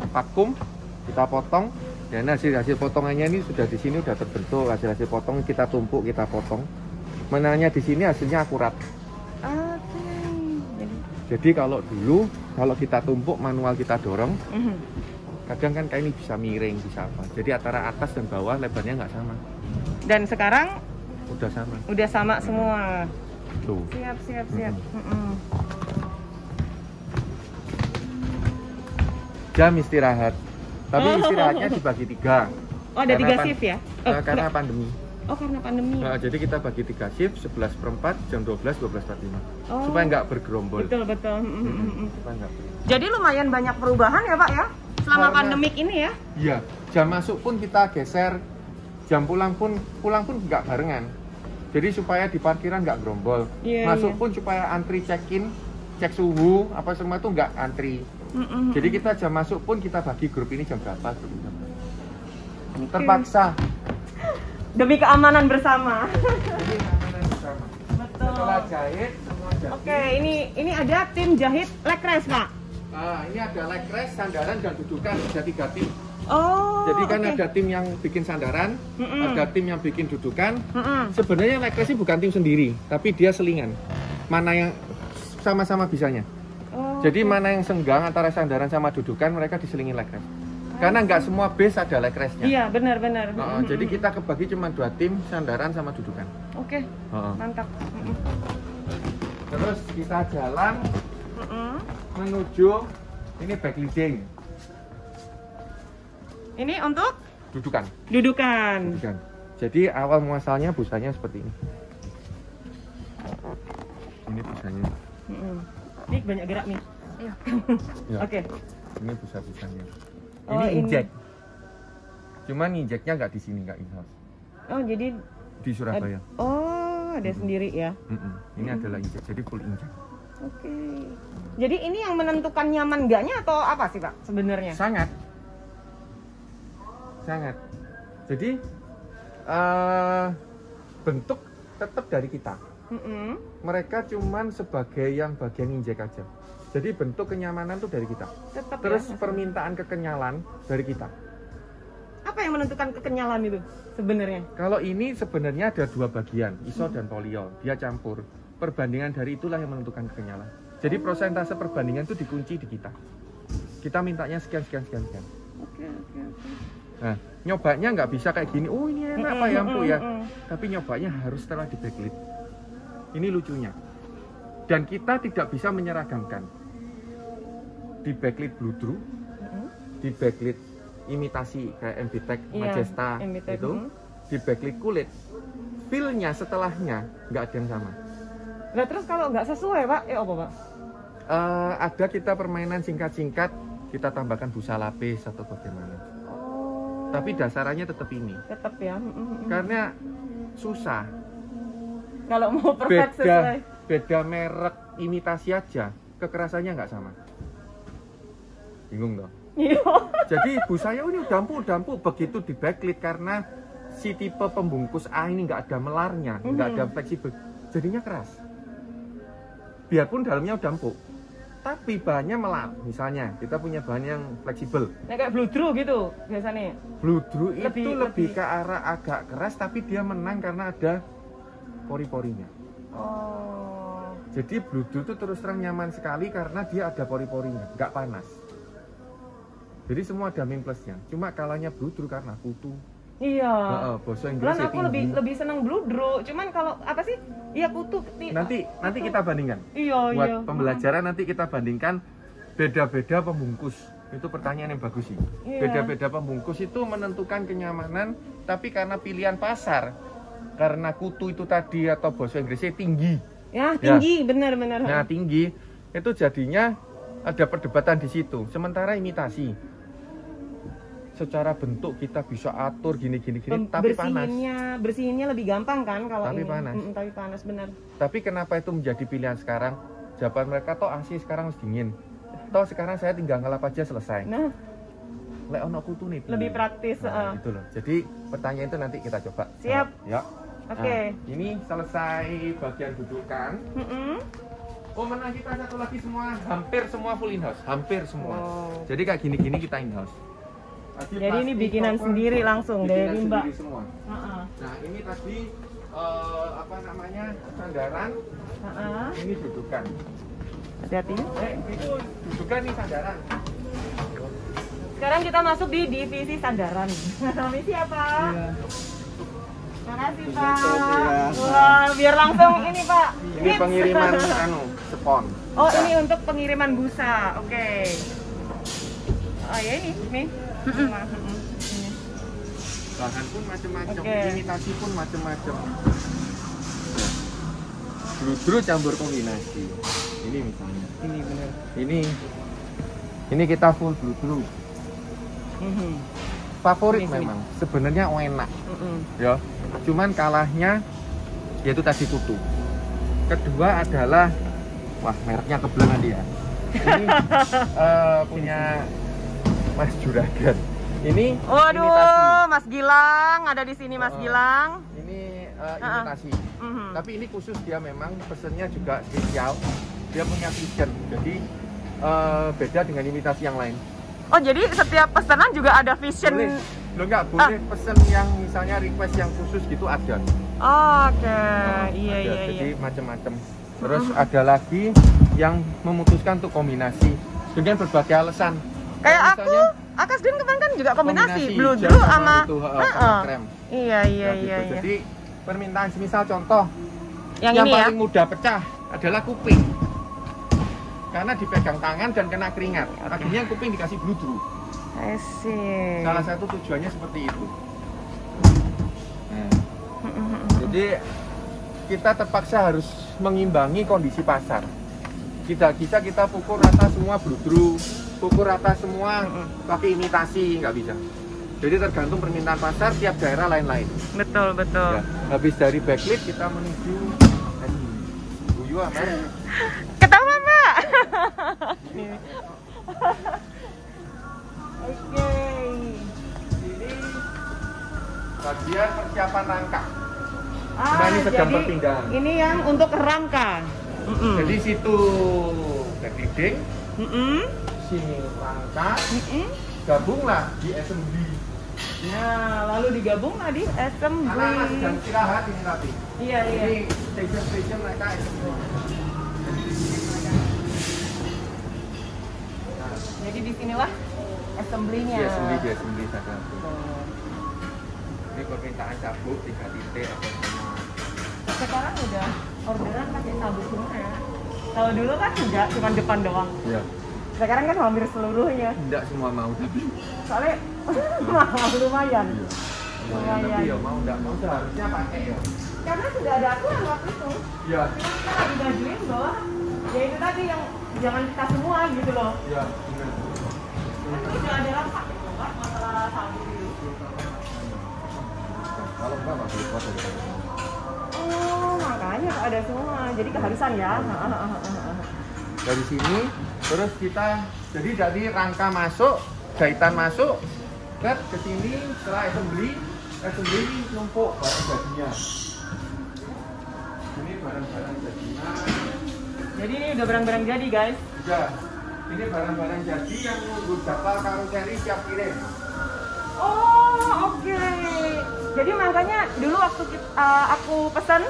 S2: vakum, kita potong. Dan hasil potongannya ini sudah di sini udah terbentuk, hasil potong kita tumpuk, kita potong. Menanya di sini hasilnya akurat.
S1: Oke.
S2: Jadi kalau dulu kalau kita tumpuk manual kita dorong,
S1: Mhm.
S2: kadang kan kayak ini bisa miring, bisa apa. Jadi antara atas dan bawah lebarnya nggak sama.
S1: Dan sekarang
S2: Udah sama.
S1: udah sama semua.
S2: Tuh.
S1: Siap. Mm-mm.
S2: Jam istirahat. Tapi istirahatnya dibagi 3.
S1: Oh, ada 3
S2: Karena
S1: shift ya?
S2: Karena pandemi.
S1: Oh, karena pandemi.
S2: Nah, jadi kita bagi 3 shift, 11/4, jam 12, 12:45.
S1: Oh.
S2: Supaya nggak bergerombol.
S1: Betul.
S2: Supaya nggak bergerombol.
S1: Jadi lumayan banyak perubahan ya, Pak ya? Selama
S2: Karena-
S1: pandemik ini ya?
S2: Iya, jam masuk pun kita geser, jam pulang pun nggak barengan. Jadi supaya di parkiran nggak gerombol.
S1: Iya,
S2: Masuk
S1: iya.
S2: pun supaya antri check-in cek suhu apa semua itu nggak antri. Jadi kita jam masuk pun kita bagi grup ini jam berapa, grup ini jam berapa. Terpaksa.
S1: Demi keamanan bersama.
S2: Jadi keamanan bersama.
S1: Betul.
S2: Setelah jahit semua jahit.
S1: Oke, ini ada tim jahit leg rest, Pak.
S2: Ini ada leg rest, sandaran dan dudukan, ada 3 tim.
S1: Oh.
S2: Jadi kan
S1: oke.
S2: ada tim yang bikin sandaran, ada tim yang bikin dudukan.
S1: Sebenarnya
S2: Sebenarnya leg rest ini bukan tim sendiri, tapi dia selingan. Mana yang sama-sama bisanya.
S1: Oh,
S2: Jadi mana yang senggang antara sandaran sama dudukan, mereka diselingin leg rest. Karena nggak semua base ada leg restnya.
S1: iya, benar-benar.
S2: Jadi kita kebagi cuma 2 tim, sandaran sama dudukan.
S1: Oke, mantap.
S2: Terus kita jalan menuju ini back leading.
S1: Ini untuk
S2: Dudukan.
S1: dudukan.
S2: Dudukan. Jadi awal muasalnya busanya seperti ini. Ini busanya.
S1: Ini banyak gerak nih.
S2: Ya.
S1: Oke.
S2: Ini busa-busanya.
S1: Oh,
S2: Ini
S1: ini.
S2: injek. Cuman injeknya nggak di sini, nggak in-house.
S1: Oh, jadi
S2: Di Surabaya.
S1: ada sendiri ya.
S2: Ini adalah injek, jadi full injek.
S1: Oke. Jadi ini yang menentukan nyaman enggaknya atau apa sih, Pak, sebenarnya?
S2: Sangat. Jadi bentuk tetap dari kita. Mereka cuman sebagai yang bagian injek aja. Jadi bentuk kenyamanan tuh dari kita.
S1: Tetap
S2: Terus
S1: ya,
S2: permintaan kekenyalan dari kita.
S1: apa yang menentukan kekenyalan itu sebenarnya?
S2: Kalau ini sebenarnya ada 2 bagian, iso dan poliol. Dia campur. Perbandingan dari itulah yang menentukan kekenyalan. Jadi persentase perbandingan itu dikunci di kita. Kita mintanya sekian.
S1: Oke.
S2: Nah, nyobanya nggak bisa kayak gini. Oh, ini enak Pak ya, empuk ya. Tapi nyobanya harus setelah di backlit. Ini lucunya. Dan kita tidak bisa menyeragamkan. Di backlit bludru, di backlit imitasi kayak MBTEC, Majesta
S1: MBTEC,
S2: itu, di backlit kulit, feel-nya setelahnya nggak ada yang sama.
S1: Nah, terus kalau nggak sesuai, Pak, apa, Pak?
S2: Ada kita permainan singkat-singkat, kita tambahkan busa lapis atau bagaimana.
S1: Oh.
S2: Tapi dasarannya tetap ini.
S1: Tetap ya.
S2: Karena susah.
S1: Kalau mau perfect sesuai.
S2: Beda merek imitasi aja, kekerasannya nggak sama. Bingung dong?
S1: Iya.
S2: Jadi busanya ini dampu begitu di backlit karena si tipe pembungkus A ini nggak ada melarnya, nggak ada fleksibel, jadinya keras. Biarpun dalamnya udah empuk, tapi bahannya melar. Misalnya kita punya bahan yang fleksibel.
S1: Nah, kayak bludru gitu biasanya.
S2: Bludru itu lebih
S1: lebih
S2: ke arah agak keras, tapi dia menang karena ada pori-porinya.
S1: Oh.
S2: Jadi bludru itu terus terang nyaman sekali karena dia ada pori-porinya, nggak panas. Jadi semua ada min plusnya. Cuma kalanya bludru karena kutu.
S1: Iya.
S2: Bahasa Inggrisnya
S1: aku lebih senang bludru. Cuman kalau apa sih? Iya kutu.
S2: Nanti kita bandingkan.
S1: Iya.
S2: Buat pembelajaran nanti kita bandingkan beda-beda pembungkus. Itu pertanyaan yang bagus sih.
S1: Iya.
S2: Beda-beda pembungkus itu menentukan kenyamanan, tapi karena pilihan pasar, karena kutu itu tadi atau bahasa Inggrisnya tinggi.
S1: Ya tinggi, benar-benar.
S2: Nah tinggi itu jadinya ada perdebatan di situ. Sementara imitasi secara bentuk kita bisa atur gini tapi panas.
S1: Bersihinnya lebih gampang kan kalau
S2: tapi
S1: ini.
S2: Panas.
S1: Tapi panas benar.
S2: Tapi kenapa itu menjadi pilihan sekarang? Jawaban mereka toh AC sekarang harus dingin. Toh sekarang saya tinggal ngelap aja selesai.
S1: Nah,
S2: lek ono kutu nih.
S1: lebih praktis.
S2: Itu loh. Jadi pertanyaan itu nanti kita coba.
S1: Siap.
S2: Ya.
S1: Oke.
S2: Nah, ini selesai bagian dudukan. Oh, menang kita satu lagi semua, hampir semua full in-house, hampir semua.
S1: Oh.
S2: Jadi kayak gini-gini kita in-house.
S1: Jadi ini bikinan sendiri langsung dari Mbak.
S2: Semua. Nah, ini tadi apa namanya? Sandaran. Ini dudukan.
S1: Hati-hati.
S2: Itu dudukan nih sandaran.
S1: Sekarang kita masuk di divisi sandaran. Misi apa?
S3: Iya.
S1: Terima kasih, Pak. Wah, biar langsung ini, Pak.
S2: Ini
S1: Tips.
S2: pengiriman spon.
S1: Oh, ini untuk pengiriman busa. Oke. Oh, ya ini. Ini.
S2: Bahan pun macam-macam,
S1: Oke.
S2: imitasi pun macam-macam. Bludru campur kombinasi. Ini misalnya.
S1: Ini benar.
S2: Ini kita full bludru. Favorit
S1: Sini.
S2: memang. Sebenarnya enak. Ya. Cuman kalahnya yaitu tadi kutu. Kedua adalah Wah, mereknya kebelang nanti ya. Ini punya Mas Juragan. Ini
S1: Waduh,
S2: imitasi.
S1: Mas Gilang ada di sini, Mas Gilang.
S2: Ini imitasi. Tapi ini khusus, dia memang pesennya juga spesial. Dia punya vision. Jadi beda dengan imitasi yang lain.
S1: Oh, jadi setiap pesanan juga ada vision.
S2: Lo nggak boleh pesen yang misalnya request yang khusus gitu ada.
S1: Oke, iya.
S2: Jadi macam-macam. Terus ada lagi yang memutuskan untuk kombinasi dengan berbagai alasan.
S1: Kayak
S2: misalnya,
S1: Akasdin kemarin kan juga kombinasi blue
S2: jam
S1: sama
S2: itu, sama krem.
S1: Iya.
S2: Gitu. Jadi permintaan semisal contoh
S1: yang ini
S2: paling mudah pecah adalah kuping. Karena dipegang tangan dan kena keringat. Akhirnya kuping dikasih bludru.
S1: I see.
S2: Salah satu tujuannya seperti itu. Nah, jadi kita terpaksa harus mengimbangi kondisi pasar. Tidak bisa kita pukul rata semua bludru, pukul rata semua pakai imitasi, nggak bisa. Jadi tergantung permintaan pasar, tiap daerah lain-lain.
S1: Betul.
S2: Ya, habis dari backlit kita menuju Buyu apa?
S1: Ketawa, Mbak. Oke.
S2: Ini bagian persiapan rangka.
S1: Nah,
S2: ini sedang
S1: jadi
S2: perpindahan.
S1: Ini yang untuk rangka.
S2: Jadi situ backliting, sini rangka, gabunglah di assembly.
S1: Nah, lalu digabunglah di assembly.
S2: Anak-anak sedang istirahat ini tapi.
S1: Iya.
S2: Ini station mereka assembly.
S1: Jadi di sinilah assembly-nya.
S2: Di assembly saja. Ini permintaan cabut 3 titik atau semua.
S1: Sekarang udah orderan pakai sabuk semua ya. Kalau dulu kan enggak, cuma depan doang.
S2: Iya.
S1: Sekarang kan hampir seluruhnya.
S2: Enggak semua mau tapi.
S1: Soalnya mahal lumayan.
S2: Lumayan. Tapi ya mau enggak mau seharusnya pakai ya.
S1: Karena sudah ada aturan waktu itu.
S2: Iya.
S1: Cuma kita lagi ngajuin bahwa ya itu tadi yang jangan kita semua gitu loh.
S2: Iya, benar.
S1: Kan udah ada rapat gitu kan masalah sabuk itu.
S2: Kalau enggak boleh buat aja.
S1: Oh, makanya ada semua. Jadi keharusan ya.
S2: Dari sini terus kita jadi dari rangka masuk, jahitan masuk, ke sini setelah assembly numpuk barang jadinya. Ini barang-barang jadinya.
S1: Jadi ini udah barang-barang jadi, guys.
S2: Sudah. Ini barang-barang jadi yang nunggu jadwal karoseri siap kirim.
S1: Oh, oke. Jadi makanya dulu waktu aku pesan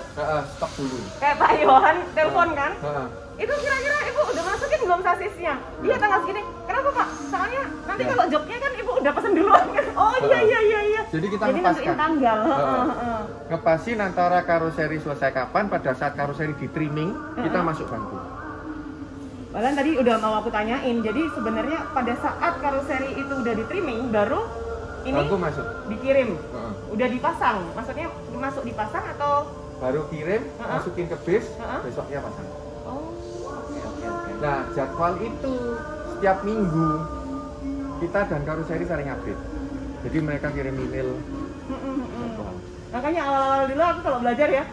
S2: Stok dulu.
S1: kayak Pak Yohan telepon kan,
S2: Heeh.
S1: itu kira-kira ibu udah masukin belum sasisnya? Iya tanggal segini. Kenapa Pak? Soalnya nanti kalau jobnya kan ibu udah pesan duluan kan. Oh iya.
S2: Jadi kita
S1: Jadi nentuin tanggal.
S2: Ngepasin antara karoseri selesai kapan, pada saat karoseri di trimming kita masuk bangku.
S1: Bahkan tadi udah mau aku tanyain. Jadi sebenarnya pada saat karoseri itu udah di trimming baru ini
S2: Bangku masuk.
S1: dikirim. Udah dipasang. Maksudnya masuk dipasang atau
S2: Baru kirim, masukin ke bis, besoknya pasang.
S1: Oh, oke.
S2: Nah, jadwal itu setiap minggu kita dan karoseri saling update. Jadi mereka kirim email.
S1: Makanya awal-awal dulu aku kalau belajar ya,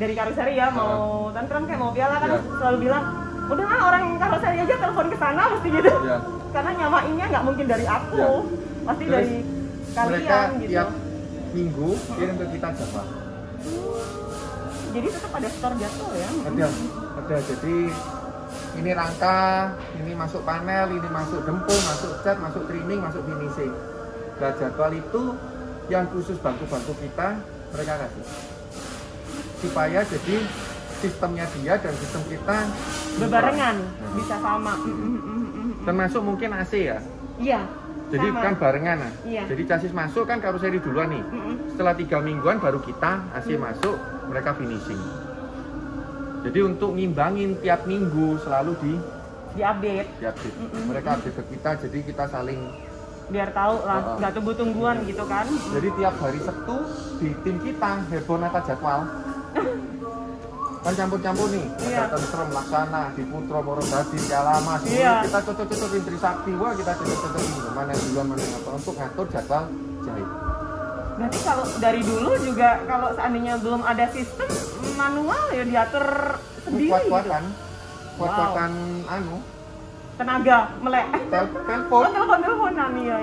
S1: dari karoseri ya, mau tantrum kayak mau piala kan selalu bilang, udah lah orang karoseri aja telepon ke sana mesti gitu. Karena nyamainnya nggak mungkin dari aku, pasti
S2: Terus
S1: dari kalian
S2: mereka
S1: gitu.
S2: tiap minggu kirim ke kita jadwal.
S1: Jadi tetap ada store jadwal ya?
S2: Ada. Jadi ini rangka, ini masuk panel, ini masuk dempul, masuk cat, masuk trimming, masuk finishing. Nah, jadwal itu yang khusus bangku-bangku kita mereka kasih. Supaya jadi sistemnya dia dan sistem kita
S1: berbarengan, bisa sama.
S2: Termasuk mungkin AC ya.
S1: Iya.
S2: Jadi
S1: sama.
S2: kan barengan nah.
S1: Iya.
S2: Jadi chassis masuk kan karoseri duluan nih. Setelah 3 mingguan baru kita AC masuk, mereka finishing. Jadi untuk ngimbangin tiap minggu selalu
S1: diupdate.
S2: Mereka update ke kita, jadi kita saling
S1: biar tahu lah, nggak tunggu-tungguan gitu kan.
S2: Jadi tiap hari Sabtu di tim kita heboh nata jadwal. Kan campur-campur nih, ada Tentrem, Laksana, di Putro, Morodadi, Kalamas, kita cocok-cocokin Trisakti, wah kita cocok-cocokin mana duluan mana apa untuk ngatur jadwal jahit.
S1: Berarti kalau dari dulu juga kalau seandainya belum ada sistem manual ya diatur Sendiri
S2: kuat-kuatan,
S1: gitu?
S2: kuat-kuatan anu.
S1: Tenaga melek.
S2: Telepon.
S1: Oh, telepon-teleponan, iya.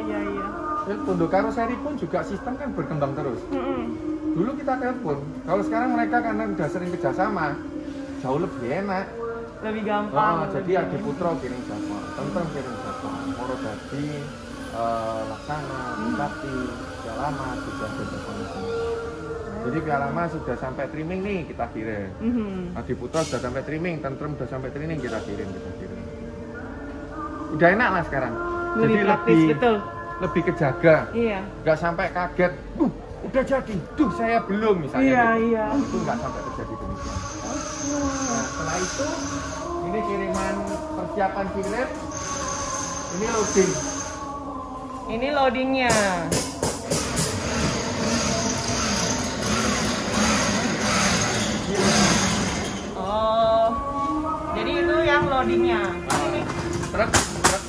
S2: Telepon, karoseri pun juga sistem kan berkembang terus. Dulu kita telepon, kalau sekarang mereka karena udah sering kerjasama, jauh lebih enak.
S1: Lebih gampang.
S2: Jadi Adi Putro kirim jadwal, Tentrem kirim jadwal, Moro Dadi, Laksana, Bupati, Pialama sudah kerjasama semua. Jadi Pialama sudah sampai trimming nih kita kirim. Adi Putro sudah sampai trimming, Tentrem sudah sampai trimming kita kirim. Udah enak lah sekarang.
S1: Lebih
S2: jadi
S1: praktis, betul.
S2: Lebih kejaga.
S1: Iya.
S2: Nggak sampai kaget. Udah jadi. Duh, saya belum misalnya.
S1: Iya.
S2: Itu nggak sampai terjadi demikian. Nah, setelah itu ini kiriman persiapan kirim. Ini loading.
S1: Ini loadingnya. Oh, jadi itu yang loadingnya. Ini
S2: Truk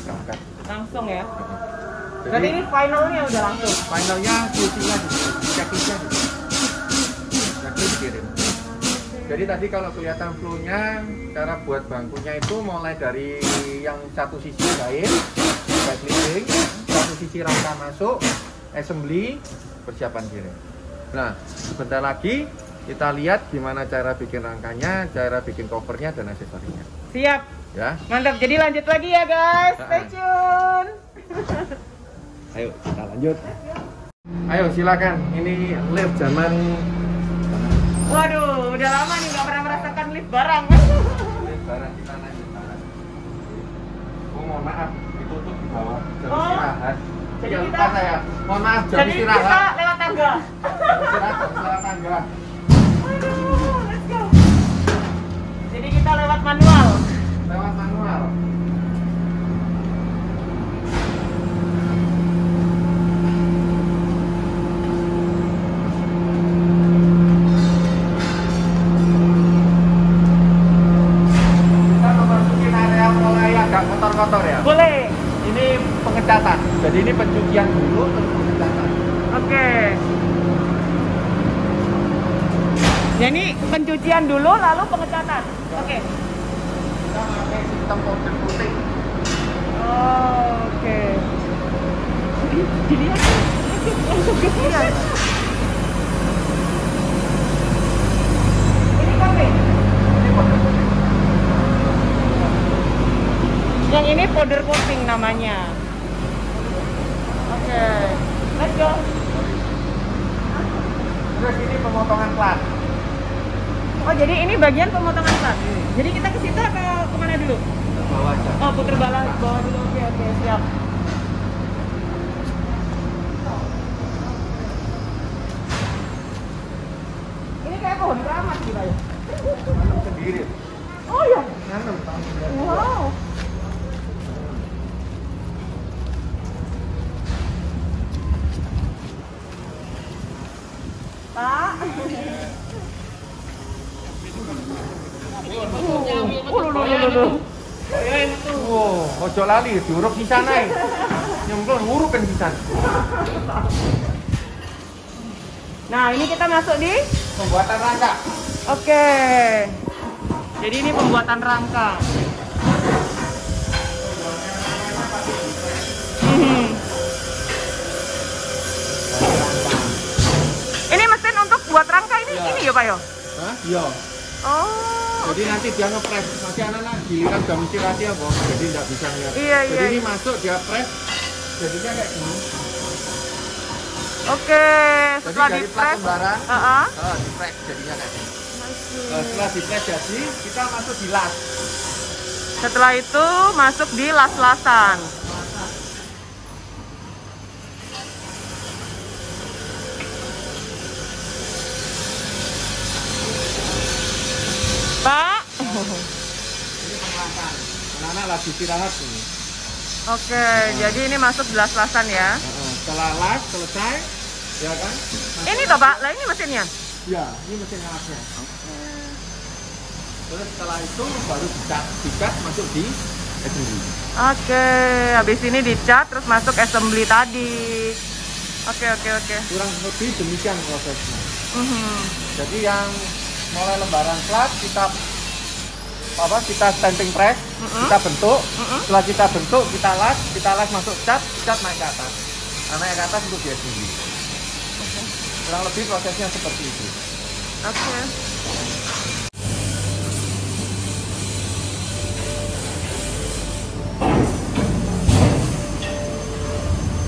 S2: berangkat.
S1: langsung ya. Berarti ini finalnya udah langsung.
S2: Finalnya QC-nya checklistnya dikirim. Jadi tadi kalau kelihatan flow-nya, cara buat bangkunya itu mulai dari yang satu sisi kain, backlighting, satu sisi rangka masuk, assembly, persiapan kirim. Nah, sebentar lagi kita lihat gimana cara bikin rangkanya, cara bikin covernya dan aksesorinya.
S1: Siap.
S2: Ya.
S1: Mantap. Jadi lanjut lagi ya guys. Stay tune.
S2: Ayo kita lanjut. Ayo silakan. Ini lift zaman.
S1: Waduh, udah lama nih nggak pernah merasakan lift barang.
S2: Lift barang kita naik barang. Oh mohon maaf, ditutup di bawah. Jam istirahat.
S1: Jadi
S2: Jangan
S1: kita.
S2: lupa saya. Mohon maaf jam
S1: Jadi
S2: istirahat.
S1: kita lewat tangga.
S2: Istirahat lewat tangga.
S1: Waduh, let's go. Jadi kita lewat manual.
S2: Lewat manual. Kotor-kotor ya?
S1: Boleh.
S2: Ini pengecatan. Jadi ini pencucian dulu terus pengecatan.
S1: Oke. Jadi pencucian dulu lalu pengecatan. Oke.
S2: Kita pakai sistem powder coating.
S1: Oh, oke. Jadi langsung ke sini. Ini kafe.
S2: Ini powder coating.
S1: Yang ini powder coating namanya. Oke. Let's go.
S2: Terus ini pemotongan plat.
S1: Oh, jadi ini bagian pemotongan plat. Jadi kita ke situ atau kemana dulu?
S2: Ke bawah aja.
S1: Oh, puter balik bawah dulu. Oke, siap. Ini kayak pohon keramat gitu ya.
S2: Nanam sendiri.
S1: Oh iya.
S2: Nanam tahun sendiri.
S1: Wow. Pak.
S2: Wow, ojo lali diuruk sisan ae. Nyemplung nguruken sisan.
S1: Nah, ini kita masuk di
S2: Pembuatan rangka.
S1: Oke. Jadi ini pembuatan rangka. Ini mesin untuk buat rangka ini
S2: Ya.
S1: ini ya, Pak yo?
S2: Hah? Iya.
S1: Oh.
S2: Jadi nanti dia ngepres, nanti anak-anak giliran jam istirahat ya, Bos. Jadi nggak bisa ngeliat.
S1: Iya,
S2: Jadi
S1: iya.
S2: ini masuk dia press, jadinya kayak gini.
S1: Oke,
S2: Jadi
S1: setelah
S2: dari
S1: di
S2: plat
S1: press,
S2: lembaran,
S1: Heeh.
S2: di press jadinya kayak gini. Setelah di press jadi, kita masuk di las.
S1: Setelah itu masuk di las-lasan. Pak.
S2: Ini pengelasan. Anak-anak lagi istirahat ini.
S1: Oke, jadi ini masuk di las-lasan ya.
S2: Setelah las selesai, ya kan?
S1: Ini toh Pak, lah ini mesinnya.
S2: Ya, ini mesin lasnya. Terus setelah itu baru dicat masuk di assembly.
S1: Oke, habis ini dicat terus masuk assembly tadi. Oke.
S2: Kurang lebih demikian prosesnya.
S1: Mhm.
S2: Jadi yang mulai lembaran plat kita kita stamping press, kita bentuk. Setelah kita bentuk, kita las masuk cat naik ke atas. Nah, naik ke atas untuk dia sendiri. Kurang lebih prosesnya seperti itu.
S1: Oke.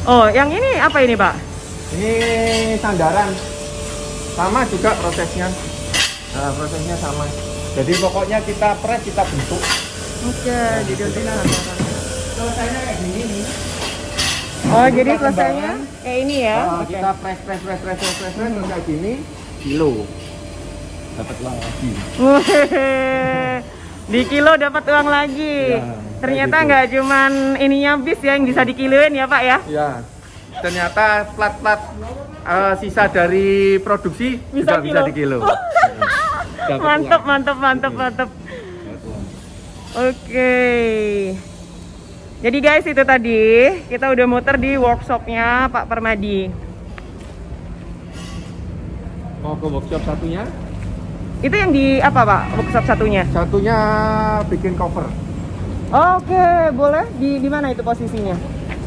S1: Oh, yang ini apa ini, Pak?
S2: Ini sandaran. Sama juga prosesnya. Nah, prosesnya sama. Jadi pokoknya kita press, kita bentuk.
S1: Oke, jadi untuk sandaran.
S2: Selesainya kayak gini nih.
S1: Oh, jadi selesainya kayak ini ya?
S2: Nah, kita press terus kayak gini, kilo. Dapat uang lagi.
S1: Di kilo dapat uang lagi.
S2: Ya,
S1: ternyata
S2: gitu.
S1: nggak cuman ininya bis ya yang bisa dikiloin ya, Pak ya?
S2: Ya. Ternyata plat-plat sisa dari produksi
S1: Bisa
S2: juga bisa di kilo.
S1: Mantap. Oke. Jadi guys, itu tadi kita udah muter di workshopnya Pak Permadi.
S2: Mau ke workshop satunya?
S1: Itu yang di apa, Pak? Workshop satunya?
S2: Satunya bikin cover.
S1: Oke, boleh. Di mana itu posisinya?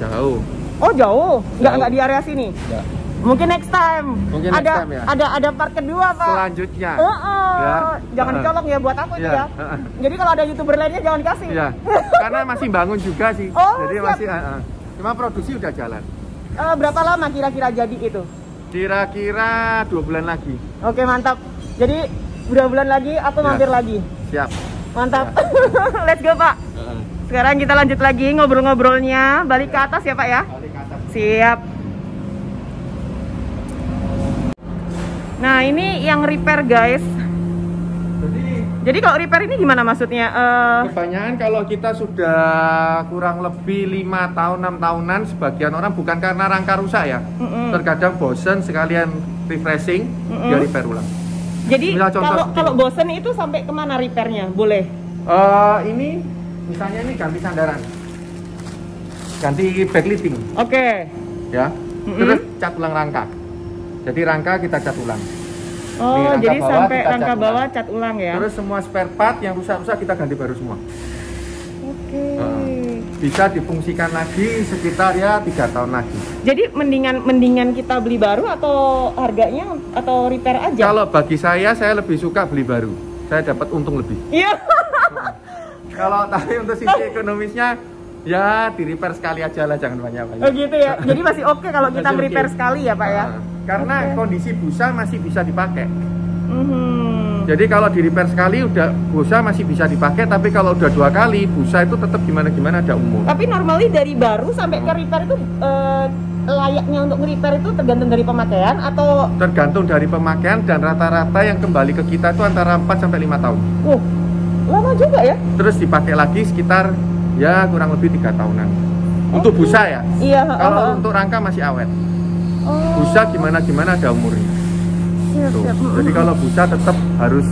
S2: Jauh.
S1: Oh, jauh.
S2: Jauh.
S1: Nggak di area sini.
S2: Ya.
S1: Mungkin next time.
S2: Mungkin
S1: ada
S2: next time, ya.
S1: ada part kedua, Pak.
S2: Selanjutnya.
S1: Ya. Jangan dicolong ya buat aku itu ya. Jadi kalau ada YouTuber lainnya jangan dikasih.
S2: Ya. Karena masih bangun juga sih.
S1: Oh,
S2: jadi
S1: siap.
S2: masih cuma produksi udah jalan.
S1: Berapa lama kira-kira jadi itu?
S2: Kira-kira 2 bulan lagi.
S1: Oke, mantap. Jadi 2 bulan lagi aku mampir lagi.
S2: Siap.
S1: Mantap. Let's go, Pak. Sekarang kita lanjut lagi ngobrol-ngobrolnya. Balik ke atas ya, Pak ya?
S2: Balik ke atas.
S1: Siap. Nah, ini yang repair, guys. Jadi kalau repair ini gimana maksudnya?
S2: Kebanyakan kalau kita sudah kurang lebih 5 tahun, 6 tahunan, sebagian orang bukan karena rangka rusak ya. Terkadang bosen sekalian refreshing, dia repair ulang.
S1: Jadi
S2: Misal
S1: kalau bosen itu sampai kemana repairnya? Boleh?
S2: Ini misalnya ini ganti sandaran, ganti backlighting.
S1: Oke.
S2: Ya. Terus cat ulang rangka. Jadi rangka kita cat ulang.
S1: Oh,
S2: rangka
S1: jadi
S2: bawah
S1: sampai
S2: kita
S1: rangka
S2: cat
S1: bawah
S2: ulang.
S1: cat ulang ya?
S2: Terus semua spare part yang rusak-rusak kita ganti baru semua.
S1: Oke.
S2: Bisa difungsikan lagi sekitar ya 3 tahun lagi.
S1: Jadi mendingan kita beli baru atau harganya atau repair aja?
S2: Kalau bagi saya lebih suka beli baru. Saya dapat untung lebih.
S1: Iya.
S2: Kalau tapi untuk sisi ekonomisnya ya di repair sekali aja lah, jangan banyak-banyak.
S1: Oh gitu ya. Jadi masih oke kalau kita
S2: Masih
S1: repair
S2: oke.
S1: sekali ya, Pak ya?
S2: Karena kondisi busa masih bisa dipakai.
S1: Mhm.
S2: Jadi kalau di repair sekali udah busa masih bisa dipakai, tapi kalau udah 2 kali busa itu tetap gimana ada umur.
S1: Tapi normally dari baru sampai ke repair itu layaknya untuk nge-repair itu tergantung dari pemakaian atau
S2: Tergantung dari pemakaian dan rata-rata yang kembali ke kita itu antara 4 sampai 5 tahun.
S1: Lama juga ya?
S2: Terus dipakai lagi sekitar ya kurang lebih 3 tahunan. Untuk busa ya.
S1: Iya.
S2: Kalau untuk rangka masih awet. Busa gimana ada umurnya.
S1: Siap.
S2: Jadi kalau busa tetap harus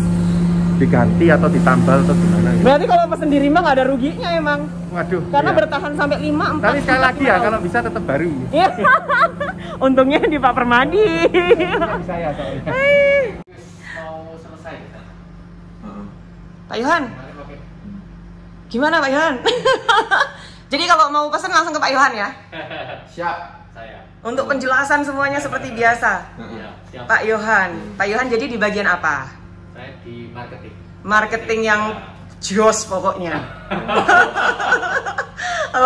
S2: diganti atau ditambal atau gimana gitu.
S1: Berarti kalau pesen di Rimba nggak ada ruginya emang?
S2: Waduh.
S1: Karena
S2: iya.
S1: bertahan sampai 5, 4.
S2: Tapi sekali lagi ya, kalau bisa tetap baru.
S1: Iya. Untungnya di Pak Permadi.
S2: Saya soalnya.
S3: Mau selesai kita.
S1: Pak Yohan. Gimana Pak Yohan? Jadi kalau mau pesen langsung ke Pak Yohan ya?
S2: Siap.
S3: Saya.
S1: Untuk penjelasan semuanya seperti biasa.
S3: Iya, siap.
S1: Pak Yohan. Pak Yohan jadi di bagian apa?
S3: Saya di marketing.
S1: Marketing yang jos pokoknya.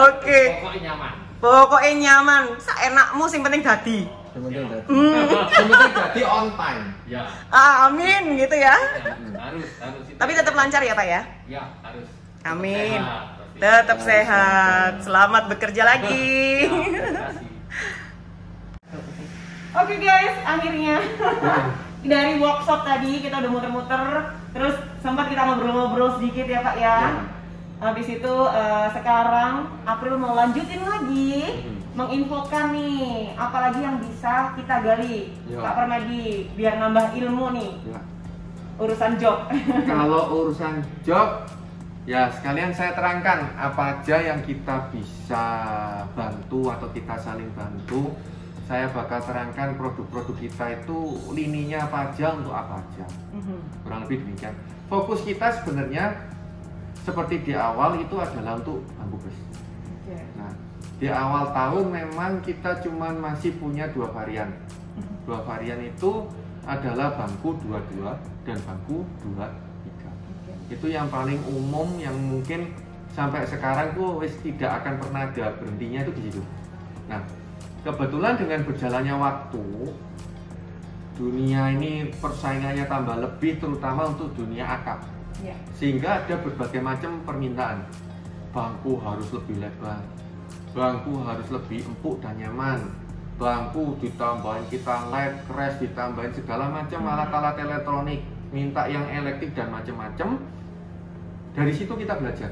S1: Oke.
S3: Pokoknya nyaman.
S1: Pokoknya nyaman. Saenakmu sing penting dadi.
S2: Sebentar jadi on time.
S3: Ya.
S1: Amin gitu ya.
S3: Harus itu.
S1: Tapi tetap lancar ya Pak ya?
S3: Ya, harus.
S1: Amin.
S3: Sehat, pasti.
S1: Tetap sehat. Selamat bekerja lagi.
S3: Ya, terima kasih.
S1: Oke guys, akhirnya dari workshop tadi kita udah muter-muter, terus sempat kita ngobrol-ngobrol sedikit ya Pak ya. Habis itu sekarang April mau lanjutin lagi menginfokan nih apalagi yang bisa kita gali Pak Permadi biar nambah ilmu nih urusan job.
S2: Kalau urusan job ya sekalian saya terangkan apa aja yang kita bisa bantu atau kita saling bantu. Saya bakal terangkan produk-produk kita itu lininya apa aja untuk apa aja. Kurang lebih demikian. Fokus kita sebenarnya seperti di awal itu adalah untuk bangku bus. Nah, di awal tahun memang kita cuman masih punya 2 varian. 2 varian itu adalah bangku 22 dan bangku 23. Itu yang paling umum yang mungkin sampai sekarang tuh wis tidak akan pernah ada berhentinya itu di situ. Nah, kebetulan dengan berjalannya waktu, dunia ini persaingannya tambah lebih, terutama untuk dunia akap. Sehingga ada berbagai macam permintaan. Bangku harus lebih lebar, bangku harus lebih empuk dan nyaman, bangku ditambahin kita LED, crash, ditambahin segala macam alat-alat elektronik, minta yang elektrik dan macam-macam. Dari situ kita belajar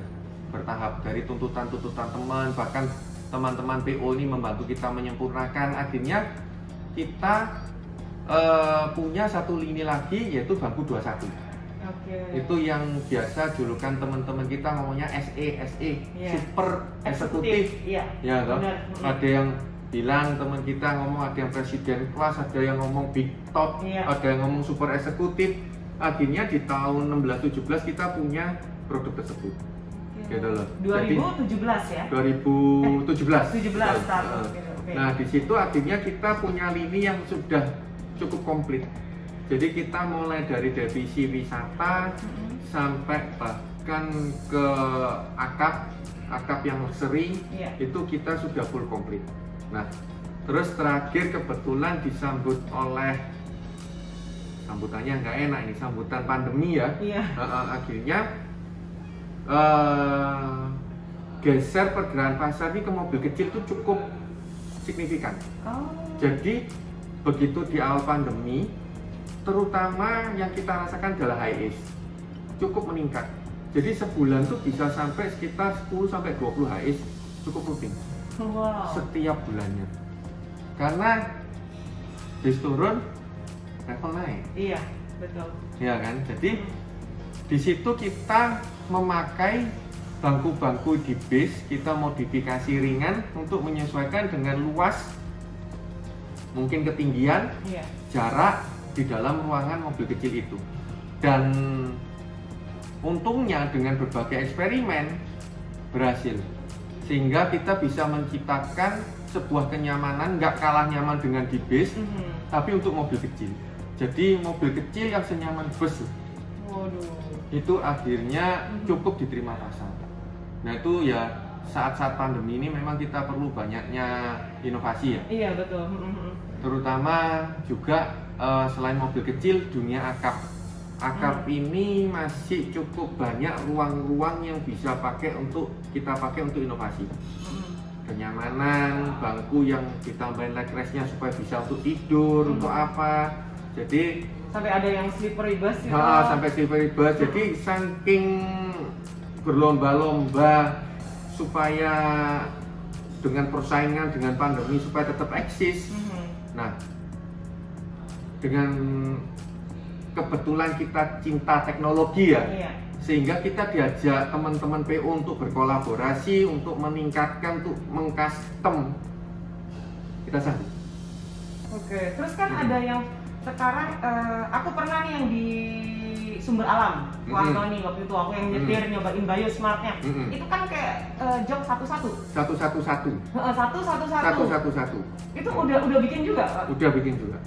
S2: bertahap, dari tuntutan-tuntutan teman, bahkan teman-teman PO ini membantu kita menyempurnakan. Akhirnya kita punya satu lini lagi, yaitu bangku 21. Itu yang biasa julukan teman-teman kita ngomongnya SE, super eksekutif. Ya, toh? Ada yang bilang teman kita ngomong, ada yang presiden kelas, ada yang ngomong big top, ada yang ngomong super eksekutif. Akhirnya di tahun 16-17 kita punya produk tersebut. Gitu loh.
S1: 2017 ya?
S2: 2017.
S1: 17 tahun.
S2: Nah, di situ akhirnya kita punya lini yang sudah cukup komplit. Jadi kita mulai dari divisi wisata sampai bahkan ke akap yang sering, itu kita sudah full komplit. Nah, terus terakhir kebetulan disambut oleh, sambutannya nggak enak ini, sambutan pandemi ya. Akhirnya geser pergerakan pasar ini ke mobil kecil itu cukup signifikan. Jadi begitu di awal pandemi, terutama yang kita rasakan adalah high ACE cukup meningkat. Jadi sebulan tuh bisa sampai sekitar 10-20 high ACE cukup rutin. Setiap bulannya. Karena bis turun, level naik.
S1: Iya, betul.
S2: Iya kan? Jadi di situ kita memakai bangku-bangku di bis, kita modifikasi ringan untuk menyesuaikan dengan luas, mungkin ketinggian, jarak di dalam ruangan mobil kecil itu. Dan untungnya dengan berbagai eksperimen berhasil, sehingga kita bisa menciptakan sebuah kenyamanan nggak kalah nyaman dengan di bis, tapi untuk mobil kecil. Jadi mobil kecil yang senyaman bus. Itu akhirnya cukup diterima pasar. Nah, itu ya saat-saat pandemi ini memang kita perlu banyaknya inovasi ya.
S1: Iya, betul.
S2: Terutama juga selain mobil kecil, dunia akap ini masih cukup banyak ruang-ruang yang bisa kita pakai untuk inovasi. Kenyamanan, bangku yang ditambahin leg rest-nya supaya bisa untuk tidur, untuk apa. Jadi
S1: sampai ada yang slippery bus gitu.
S2: Sampai slippery bus. Jadi saking berlomba-lomba supaya dengan persaingan, dengan pandemi supaya tetap eksis. Nah, dengan kebetulan kita cinta teknologi ya, sehingga kita diajak teman-teman PO untuk berkolaborasi, untuk meningkatkan, untuk mengcustom, kita sanggup.
S1: Terus kan ada yang sekarang, aku pernah nih yang di Sumber Alam, Antoni waktu itu aku yang nyetir nyobain Biosmartnya. Itu kan kayak jok satu-satu. Satu-satu. Itu udah bikin juga, Pak?
S2: Udah bikin juga.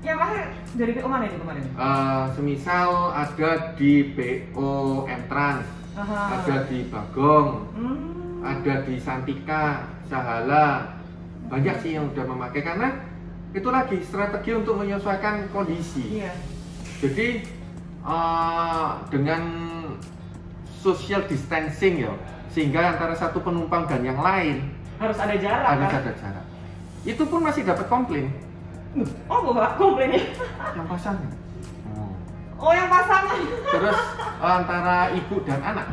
S1: Yang lahir dari PO mana itu kemarin?
S2: Semisal ada di PO M-Trans, ada di Bagong, ada di Santika, Sahala. Banyak sih yang udah memakai, karena itu lagi strategi untuk menyesuaikan kondisi. Jadi dengan social distancing ya, sehingga antara satu penumpang dan yang lain
S1: harus ada jarak.
S2: Ada jarak. Itu pun masih dapat komplain.
S1: Bapak komplainnya?
S2: Yang pasangan.
S1: Yang pasangan.
S2: Terus antara ibu dan anak.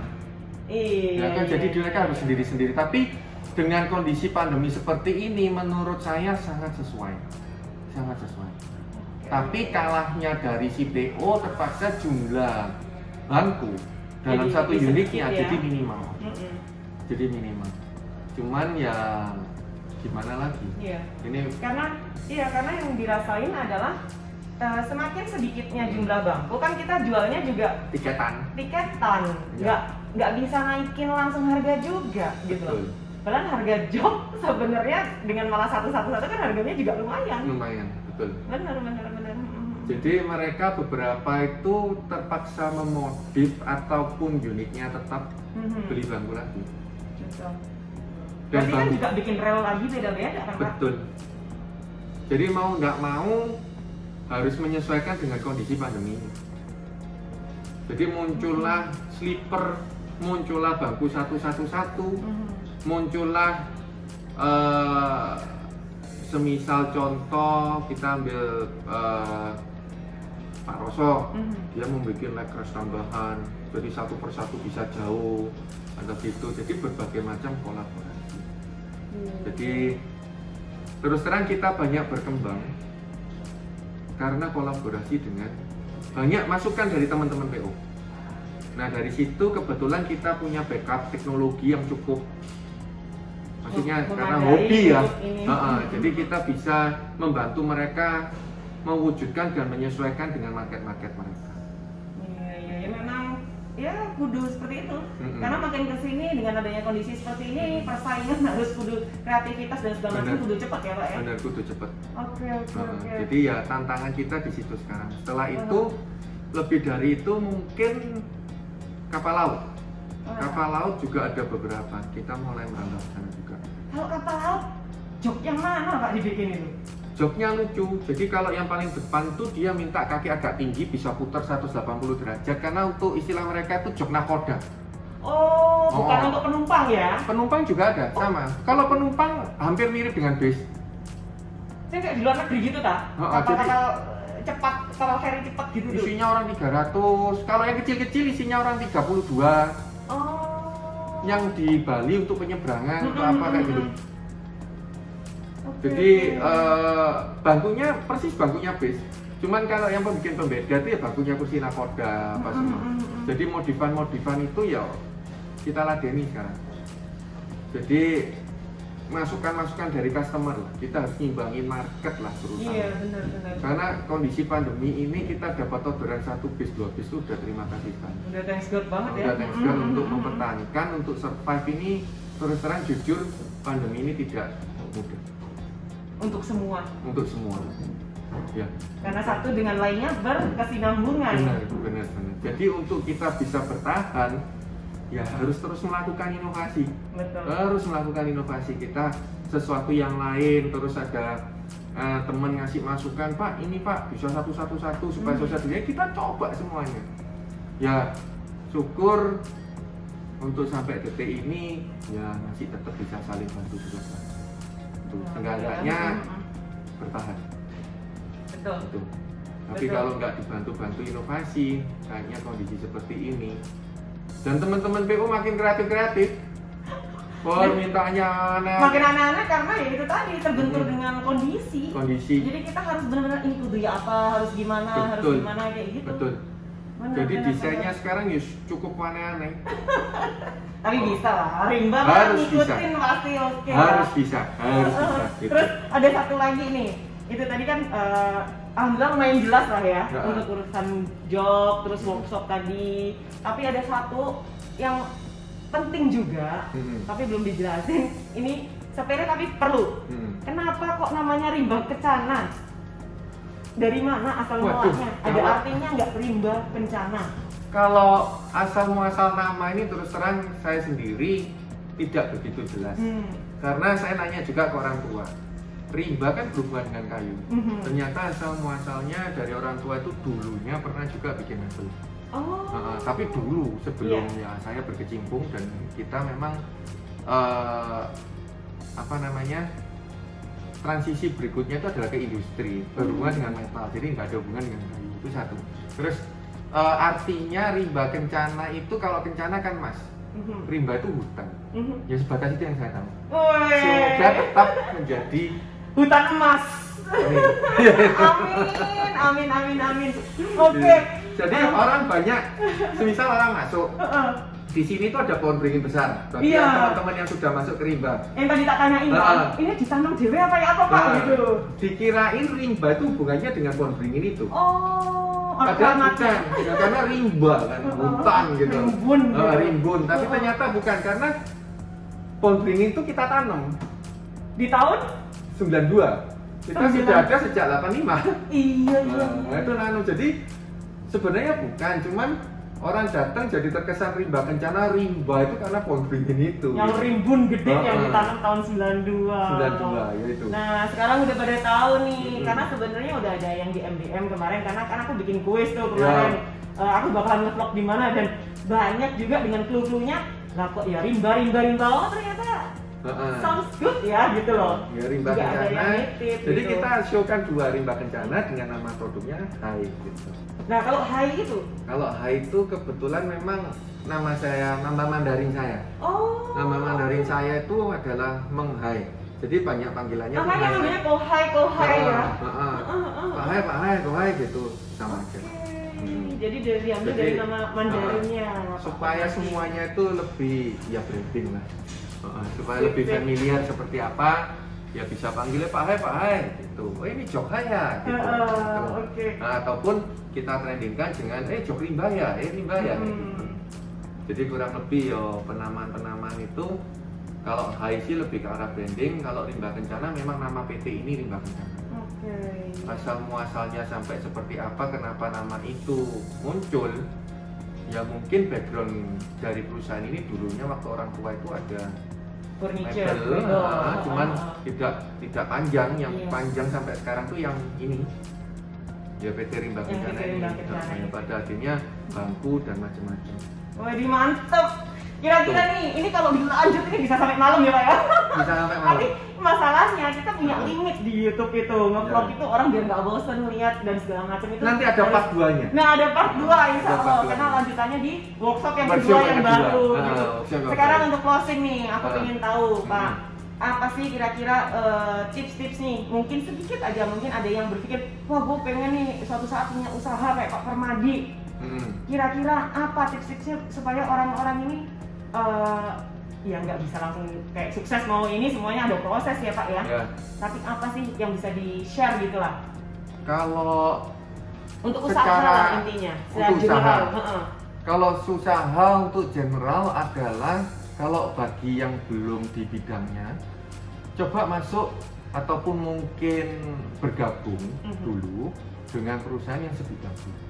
S2: Jadi mereka harus sendiri-sendiri. Tapi dengan kondisi pandemi seperti ini, menurut saya sangat sesuai. Tapi kalahnya dari si PO, terpaksa jumlah bangku dalam satu unitnya jadi minimal. Cuman ya gimana lagi?
S1: Karena yang dirasain adalah semakin sedikitnya jumlah bangku kan kita jualnya juga
S2: tiketan,
S1: nggak bisa naikin langsung harga juga gitu loh. Padahal harga jok sebenarnya dengan malah satu kan harganya juga lumayan,
S2: betul.
S1: Benar.
S2: Jadi mereka beberapa itu terpaksa memodif ataupun unitnya tetap beli bangku lagi.
S1: Betul.
S2: Dan
S1: berarti kan juga bikin rel lagi beda-beda kan Pak?
S2: Betul. Jadi mau nggak mau harus menyesuaikan dengan kondisi pandemi ini. Jadi muncullah sleeper, muncullah bangku 111, muncullah semisal contoh kita ambil Pak Roso, dia membuat leg rest tambahan, jadi satu persatu bisa jauh atau gitu. Jadi berbagai macam kolaborasi. Jadi terus terang kita banyak berkembang karena kolaborasi dengan banyak masukan dari teman-teman PO. Nah dari situ kebetulan kita punya backup teknologi yang cukup, maksudnya karena hobi ya, jadi kita bisa membantu mereka mewujudkan dan menyesuaikan dengan market-market mereka.
S1: Iya, memang ya kudu seperti itu. Karena makin kesini dengan adanya kondisi seperti ini, persaingan harus kudu kreativitas dan segala macam kudu cepat ya Pak ya.
S2: Benar, kudu cepat.
S1: Oke.
S2: Jadi ya tantangan kita di situ sekarang. Setelah itu lebih dari itu mungkin kapal laut. Kapal laut juga ada beberapa. Kita mulai merambah sana juga.
S1: Kalau kapal laut, jok yang mana Pak dibikin itu?
S2: Joknya lucu, jadi kalau yang paling depan tuh dia minta kaki agak tinggi, bisa putar 180 derajat karena untuk istilah mereka itu jok nakoda.
S1: Bukan untuk penumpang ya?
S2: Penumpang juga ada, sama. Kalau penumpang hampir mirip dengan bus.
S1: Saya kayak di luar negeri gitu tak? Kapal cepat, kapal ferry cepat gitu.
S2: Isinya orang 300, kalau yang kecil-kecil isinya orang 32. Yang di Bali untuk penyeberangan atau apa kayak gitu. Jadi bangkunya persis bangkunya bis. Cuman kalau yang bikin pembeda itu ya bangkunya kursi nakoda apa semua. Jadi modifan itu ya kita ladeni sekarang. Jadi masukan dari customer lah. Kita harus ngimbangin market lah terutama.
S1: Iya benar.
S2: Karena kondisi pandemi ini kita dapat orderan 1 bis 2 bis itu udah terima kasih banget.
S1: Udah thanks God banget ya.
S2: Udah thanks God untuk mempertahankan, untuk survive ini. Terus terang jujur pandemi ini tidak mudah.
S1: Untuk semua.
S2: Ya.
S1: Karena satu dengan lainnya berkesinambungan.
S2: Benar. Jadi untuk kita bisa bertahan, ya harus terus melakukan inovasi.
S1: Betul.
S2: Harus melakukan inovasi kita sesuatu yang lain. Terus ada teman ngasih masukan, Pak ini Pak bisa 111 supaya sosial distancing. Kita coba semuanya. Ya syukur untuk sampai detik ini ya masih tetap bisa saling bantu juga. Enggak-enggaknya bertahan. Betul. Tapi kalau nggak dibantu inovasi, kayaknya kondisi seperti ini. Dan teman-teman PO makin kreatif. Mintanya aneh.
S1: Makin aneh-aneh karena ya itu tadi terbentur dengan kondisi. Jadi kita harus benar-benar ini kudu ya apa, harus gimana kayak gitu.
S2: Betul. Jadi desainnya sekarang ya cukup aneh-aneh.
S1: Tapi bisa lah, rimba
S2: harus
S1: ngikutin bisa. Pasti oke.
S2: Harus bisa.
S1: Gitu. Terus ada satu lagi nih, itu tadi kan alhamdulillah lumayan jelas lah ya untuk urusan job, terus workshop tadi. Tapi ada satu yang penting juga, tapi belum dijelasin. Ini sepele tapi perlu. Kenapa kok namanya rimba kencana? Dari mana asal mulanya? Ada artinya nggak rimba kencana?
S2: Kalau asal muasal nama ini terus terang saya sendiri tidak begitu jelas. Karena saya nanya juga ke orang tua. Rimba kan berhubungan dengan kayu. Ternyata asal muasalnya dari orang tua itu dulunya pernah juga bikin mebel. Tapi dulu sebelumnya saya berkecimpung dan kita memang transisi berikutnya itu adalah ke industri berhubungan dengan metal. Jadi nggak ada hubungan dengan kayu, itu satu. Terus artinya rimba kencana itu kalau kencana kan mas, rimba itu hutan. Ya sebatas itu yang saya tahu. Semoga tetap menjadi
S1: hutan emas. Amin. Oke.
S2: Jadi orang banyak, semisal orang masuk, di sini tuh ada pohon beringin besar. Bagi
S1: Iya.
S2: teman-teman yang sudah masuk ke rimba.
S1: Yang tadi tak tanyain kan, ini ditanam dewe apa ya apa Pak gitu.
S2: Dikirain rimba itu hubungannya dengan pohon beringin itu.
S1: Oh,
S2: Padahal bukan, ya, karena rimba kan, hutan gitu.
S1: Rimbun.
S2: Rimbun, tapi ternyata bukan karena pohon beringin itu kita tanam
S1: Di tahun?
S2: 92. Kita sudah ada sejak 85.
S1: Iya.
S2: Nah, itu nano. Jadi sebenarnya bukan, cuman orang datang jadi terkesan rimba kencana. Rimba itu karena pohon beringin itu.
S1: Yang
S2: gitu.
S1: rimbun gede yang ditanam tahun 92.
S2: 92 ya itu.
S1: Nah, sekarang udah pada tahu nih, karena sebenarnya udah ada yang di MDM kemarin karena aku bikin kuis tuh kemarin. Aku bakalan nge-vlog di mana dan banyak juga dengan clue-cluenya. Lah kok ya rimba oh ternyata sounds good ya gitu loh.
S2: Ya, rimba
S1: juga ada
S2: kencana.
S1: yang nitip,
S2: Jadi
S1: gitu.
S2: kita showkan 2 rimba kencana dengan nama produknya Hai gitu.
S1: Nah, kalau hai itu?
S2: Kalau Hai itu kebetulan memang nama Mandarin saya.
S1: Oh.
S2: Nama Mandarin saya itu adalah Meng Hai. Jadi banyak panggilannya
S1: Makanya namanya kohai ya.
S2: Pak Hai gitu sama aja.
S1: Jadi diambil dari nama Mandarinnya.
S2: Supaya semuanya itu lebih ya branding lah. Supaya lebih familiar seperti apa, ya bisa panggilnya Pak Hai gitu. Oh ini Jok Hai ya gitu.
S1: Oke.
S2: Nah, ataupun kita trendingkan dengan Jok Rimba ya, Rimba ya. Gitu. Jadi kurang lebih yo penamaan itu kalau Hai sih lebih ke arah branding, kalau Rimba Kencana memang nama PT ini Rimba Kencana. Asal muasalnya sampai seperti apa, kenapa nama itu muncul, ya mungkin background dari perusahaan ini dulunya waktu orang tua itu ada
S1: furniture,
S2: mebel, cuman tidak panjang, yang panjang sampai sekarang tuh yang ini ya PT Rimba Kencana ini. Pada akhirnya bangku dan macam-macam.
S1: Wah, mantep. Kira-kira nih, ini kalau dilanjut ini bisa sampai malam ya Pak ya?
S2: Bisa sampai malam.
S1: Tapi masalahnya kita punya limit di YouTube itu, nge-vlog itu orang biar nggak bosen lihat dan segala macam itu.
S2: Nanti ada part 2-nya.
S1: Nah, ada part 2 insya
S2: Ada
S1: Allah,
S2: part 2.
S1: karena lanjutannya di workshop yang
S2: Workshop
S1: kedua
S2: yang
S1: yang
S2: kedua.
S1: baru
S2: Ah,
S1: gitu.
S2: workshop yang
S1: Sekarang
S2: baru.
S1: untuk closing nih, aku ingin tahu Pak,
S2: Hmm.
S1: apa sih kira-kira tips-tips nih? Mungkin sedikit aja, mungkin ada yang berpikir, wah gue pengen nih suatu saat punya usaha kayak Pak Permadi. Kira-kira apa tips-tipsnya supaya orang-orang ini ya nggak bisa langsung kayak sukses mau ini, semuanya ada proses ya Pak ya. Tapi apa sih yang bisa di-share gitu lah?
S2: Kalau
S1: Untuk usaha
S2: secara
S1: lah intinya, secara
S2: untuk usaha.
S1: general.
S2: Kalau usaha untuk general adalah kalau bagi yang belum di bidangnya, coba masuk ataupun mungkin bergabung dulu dengan perusahaan yang sebidang dulu.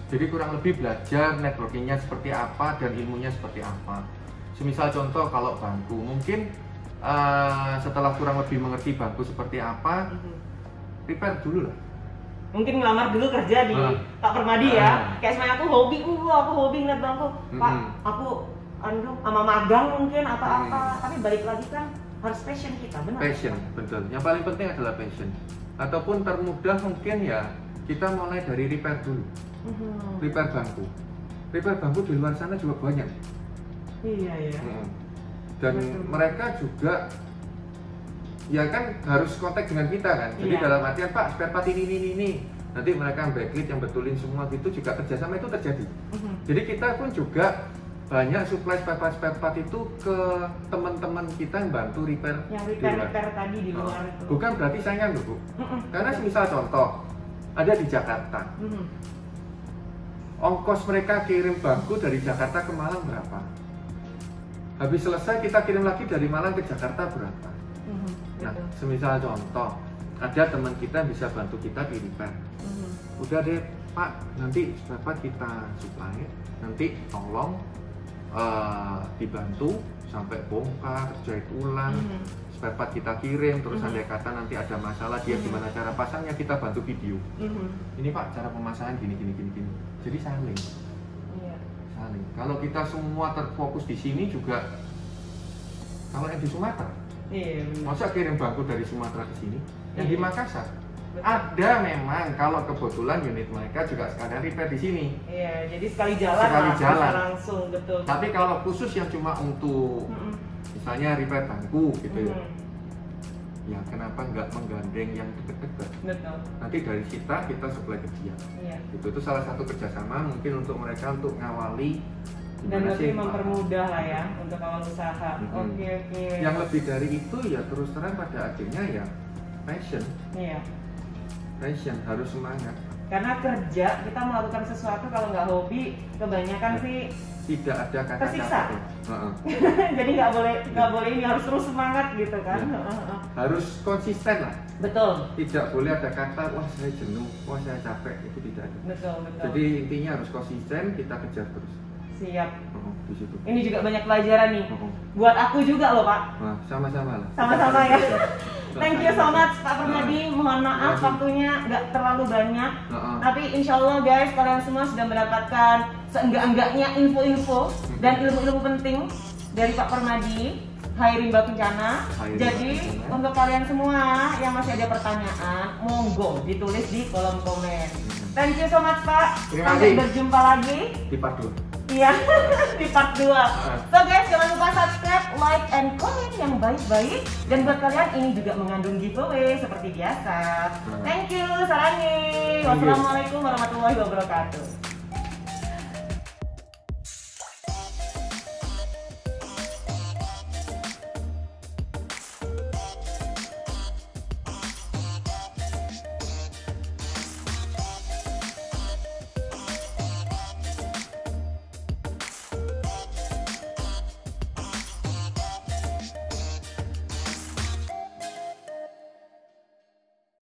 S2: Jadi kurang lebih belajar networkingnya seperti apa dan ilmunya seperti apa. Semisal contoh kalau bangku, mungkin setelah kurang lebih mengerti bangku seperti apa, prepare dulu lah.
S1: Mungkin ngelamar dulu kerja di Pak Permadi ya. Kayak semuanya aku hobi ngeliat bangku. Pak, aku sama magang mungkin apa-apa. Tapi balik lagi kan harus passion kita, benar?
S2: Passion, betul. Yang paling penting adalah passion. Ataupun termudah mungkin ya kita mulai dari repair dulu. Repair bangku. Repair bangku di luar sana juga banyak.
S1: Iya.
S2: Dan mereka juga ya kan harus kontak dengan kita kan. Jadi dalam artian Pak spare part ini. Nanti mereka backlit yang betulin semua gitu, juga kerjasama itu terjadi. Jadi kita pun juga banyak supply spare part itu ke teman-teman kita yang bantu repair.
S1: Yang repair tadi di luar itu.
S2: Bukan berarti saingan loh Bu. Karena misal contoh ada di Jakarta. Ongkos mereka kirim bangku dari Jakarta ke Malang berapa? Habis selesai kita kirim lagi dari Malang ke Jakarta berapa? Nah, semisal contoh, ada teman kita bisa bantu kita di repair. Udah deh Pak, nanti spare kita supply, nanti tolong dibantu sampai bongkar, jahit ulang, spare part kita kirim, terus andai kata nanti ada masalah dia gimana cara pasangnya, kita bantu video. Ini Pak cara pemasangan gini. Jadi saling. Kalau kita semua terfokus di sini juga, kalau yang di Sumatera, masa kirim bangku dari Sumatera ke sini, yang di Makassar ada memang kalau kebetulan unit mereka juga sekadar repair di sini.
S1: Iya, jadi sekali jalan bisa langsung, betul.
S2: Tapi kalau khusus yang cuma untuk misalnya repair bangku gitu ya kenapa nggak menggandeng yang deket-deket?
S1: Betul.
S2: Nanti dari kita supply ke dia. Itu salah satu kerjasama mungkin untuk mereka untuk ngawali
S1: Dan
S2: Gimana
S1: lebih
S2: sih?
S1: mempermudah lah ya untuk awal usaha. Oke.
S2: Yang lebih dari itu ya terus terang pada akhirnya ya passion.
S1: Iya.
S2: Passion harus semangat.
S1: Karena kerja kita melakukan sesuatu kalau nggak hobi kebanyakan sih
S2: Tidak ada kata
S1: tersiksa.
S2: Heeh.
S1: Jadi nggak boleh ini, harus terus semangat gitu kan.
S2: Ya. Harus konsisten lah.
S1: Betul.
S2: Tidak boleh ada kata wah saya jenuh, wah saya capek, itu tidak ada.
S1: Betul.
S2: Jadi intinya harus konsisten, kita kejar terus.
S1: Siap.
S2: Di situ.
S1: Ini juga banyak pelajaran nih. Buat aku juga loh Pak.
S2: Nah, sama-sama lah.
S1: Sama-sama ya. Thank you so much Pak
S2: Nah.
S1: Permadi. Mohon maaf waktunya nggak terlalu banyak. Tapi insya Allah guys, kalian semua sudah mendapatkan seenggak-enggaknya info-info dan ilmu-ilmu penting dari Pak Permadi, Hai Rimba Kencana. Jadi untuk kalian semua yang masih ada pertanyaan, monggo ditulis di kolom komen. Thank you so much Pak.
S2: Terima
S1: Sampai
S2: kasih.
S1: berjumpa lagi
S2: Di part 2.
S1: Iya, di part 2. So guys, jangan lupa subscribe, like, and comment yang baik-baik. Dan buat kalian ini juga mengandung giveaway seperti biasa. Thank you, sarangi. Wassalamualaikum warahmatullahi wabarakatuh.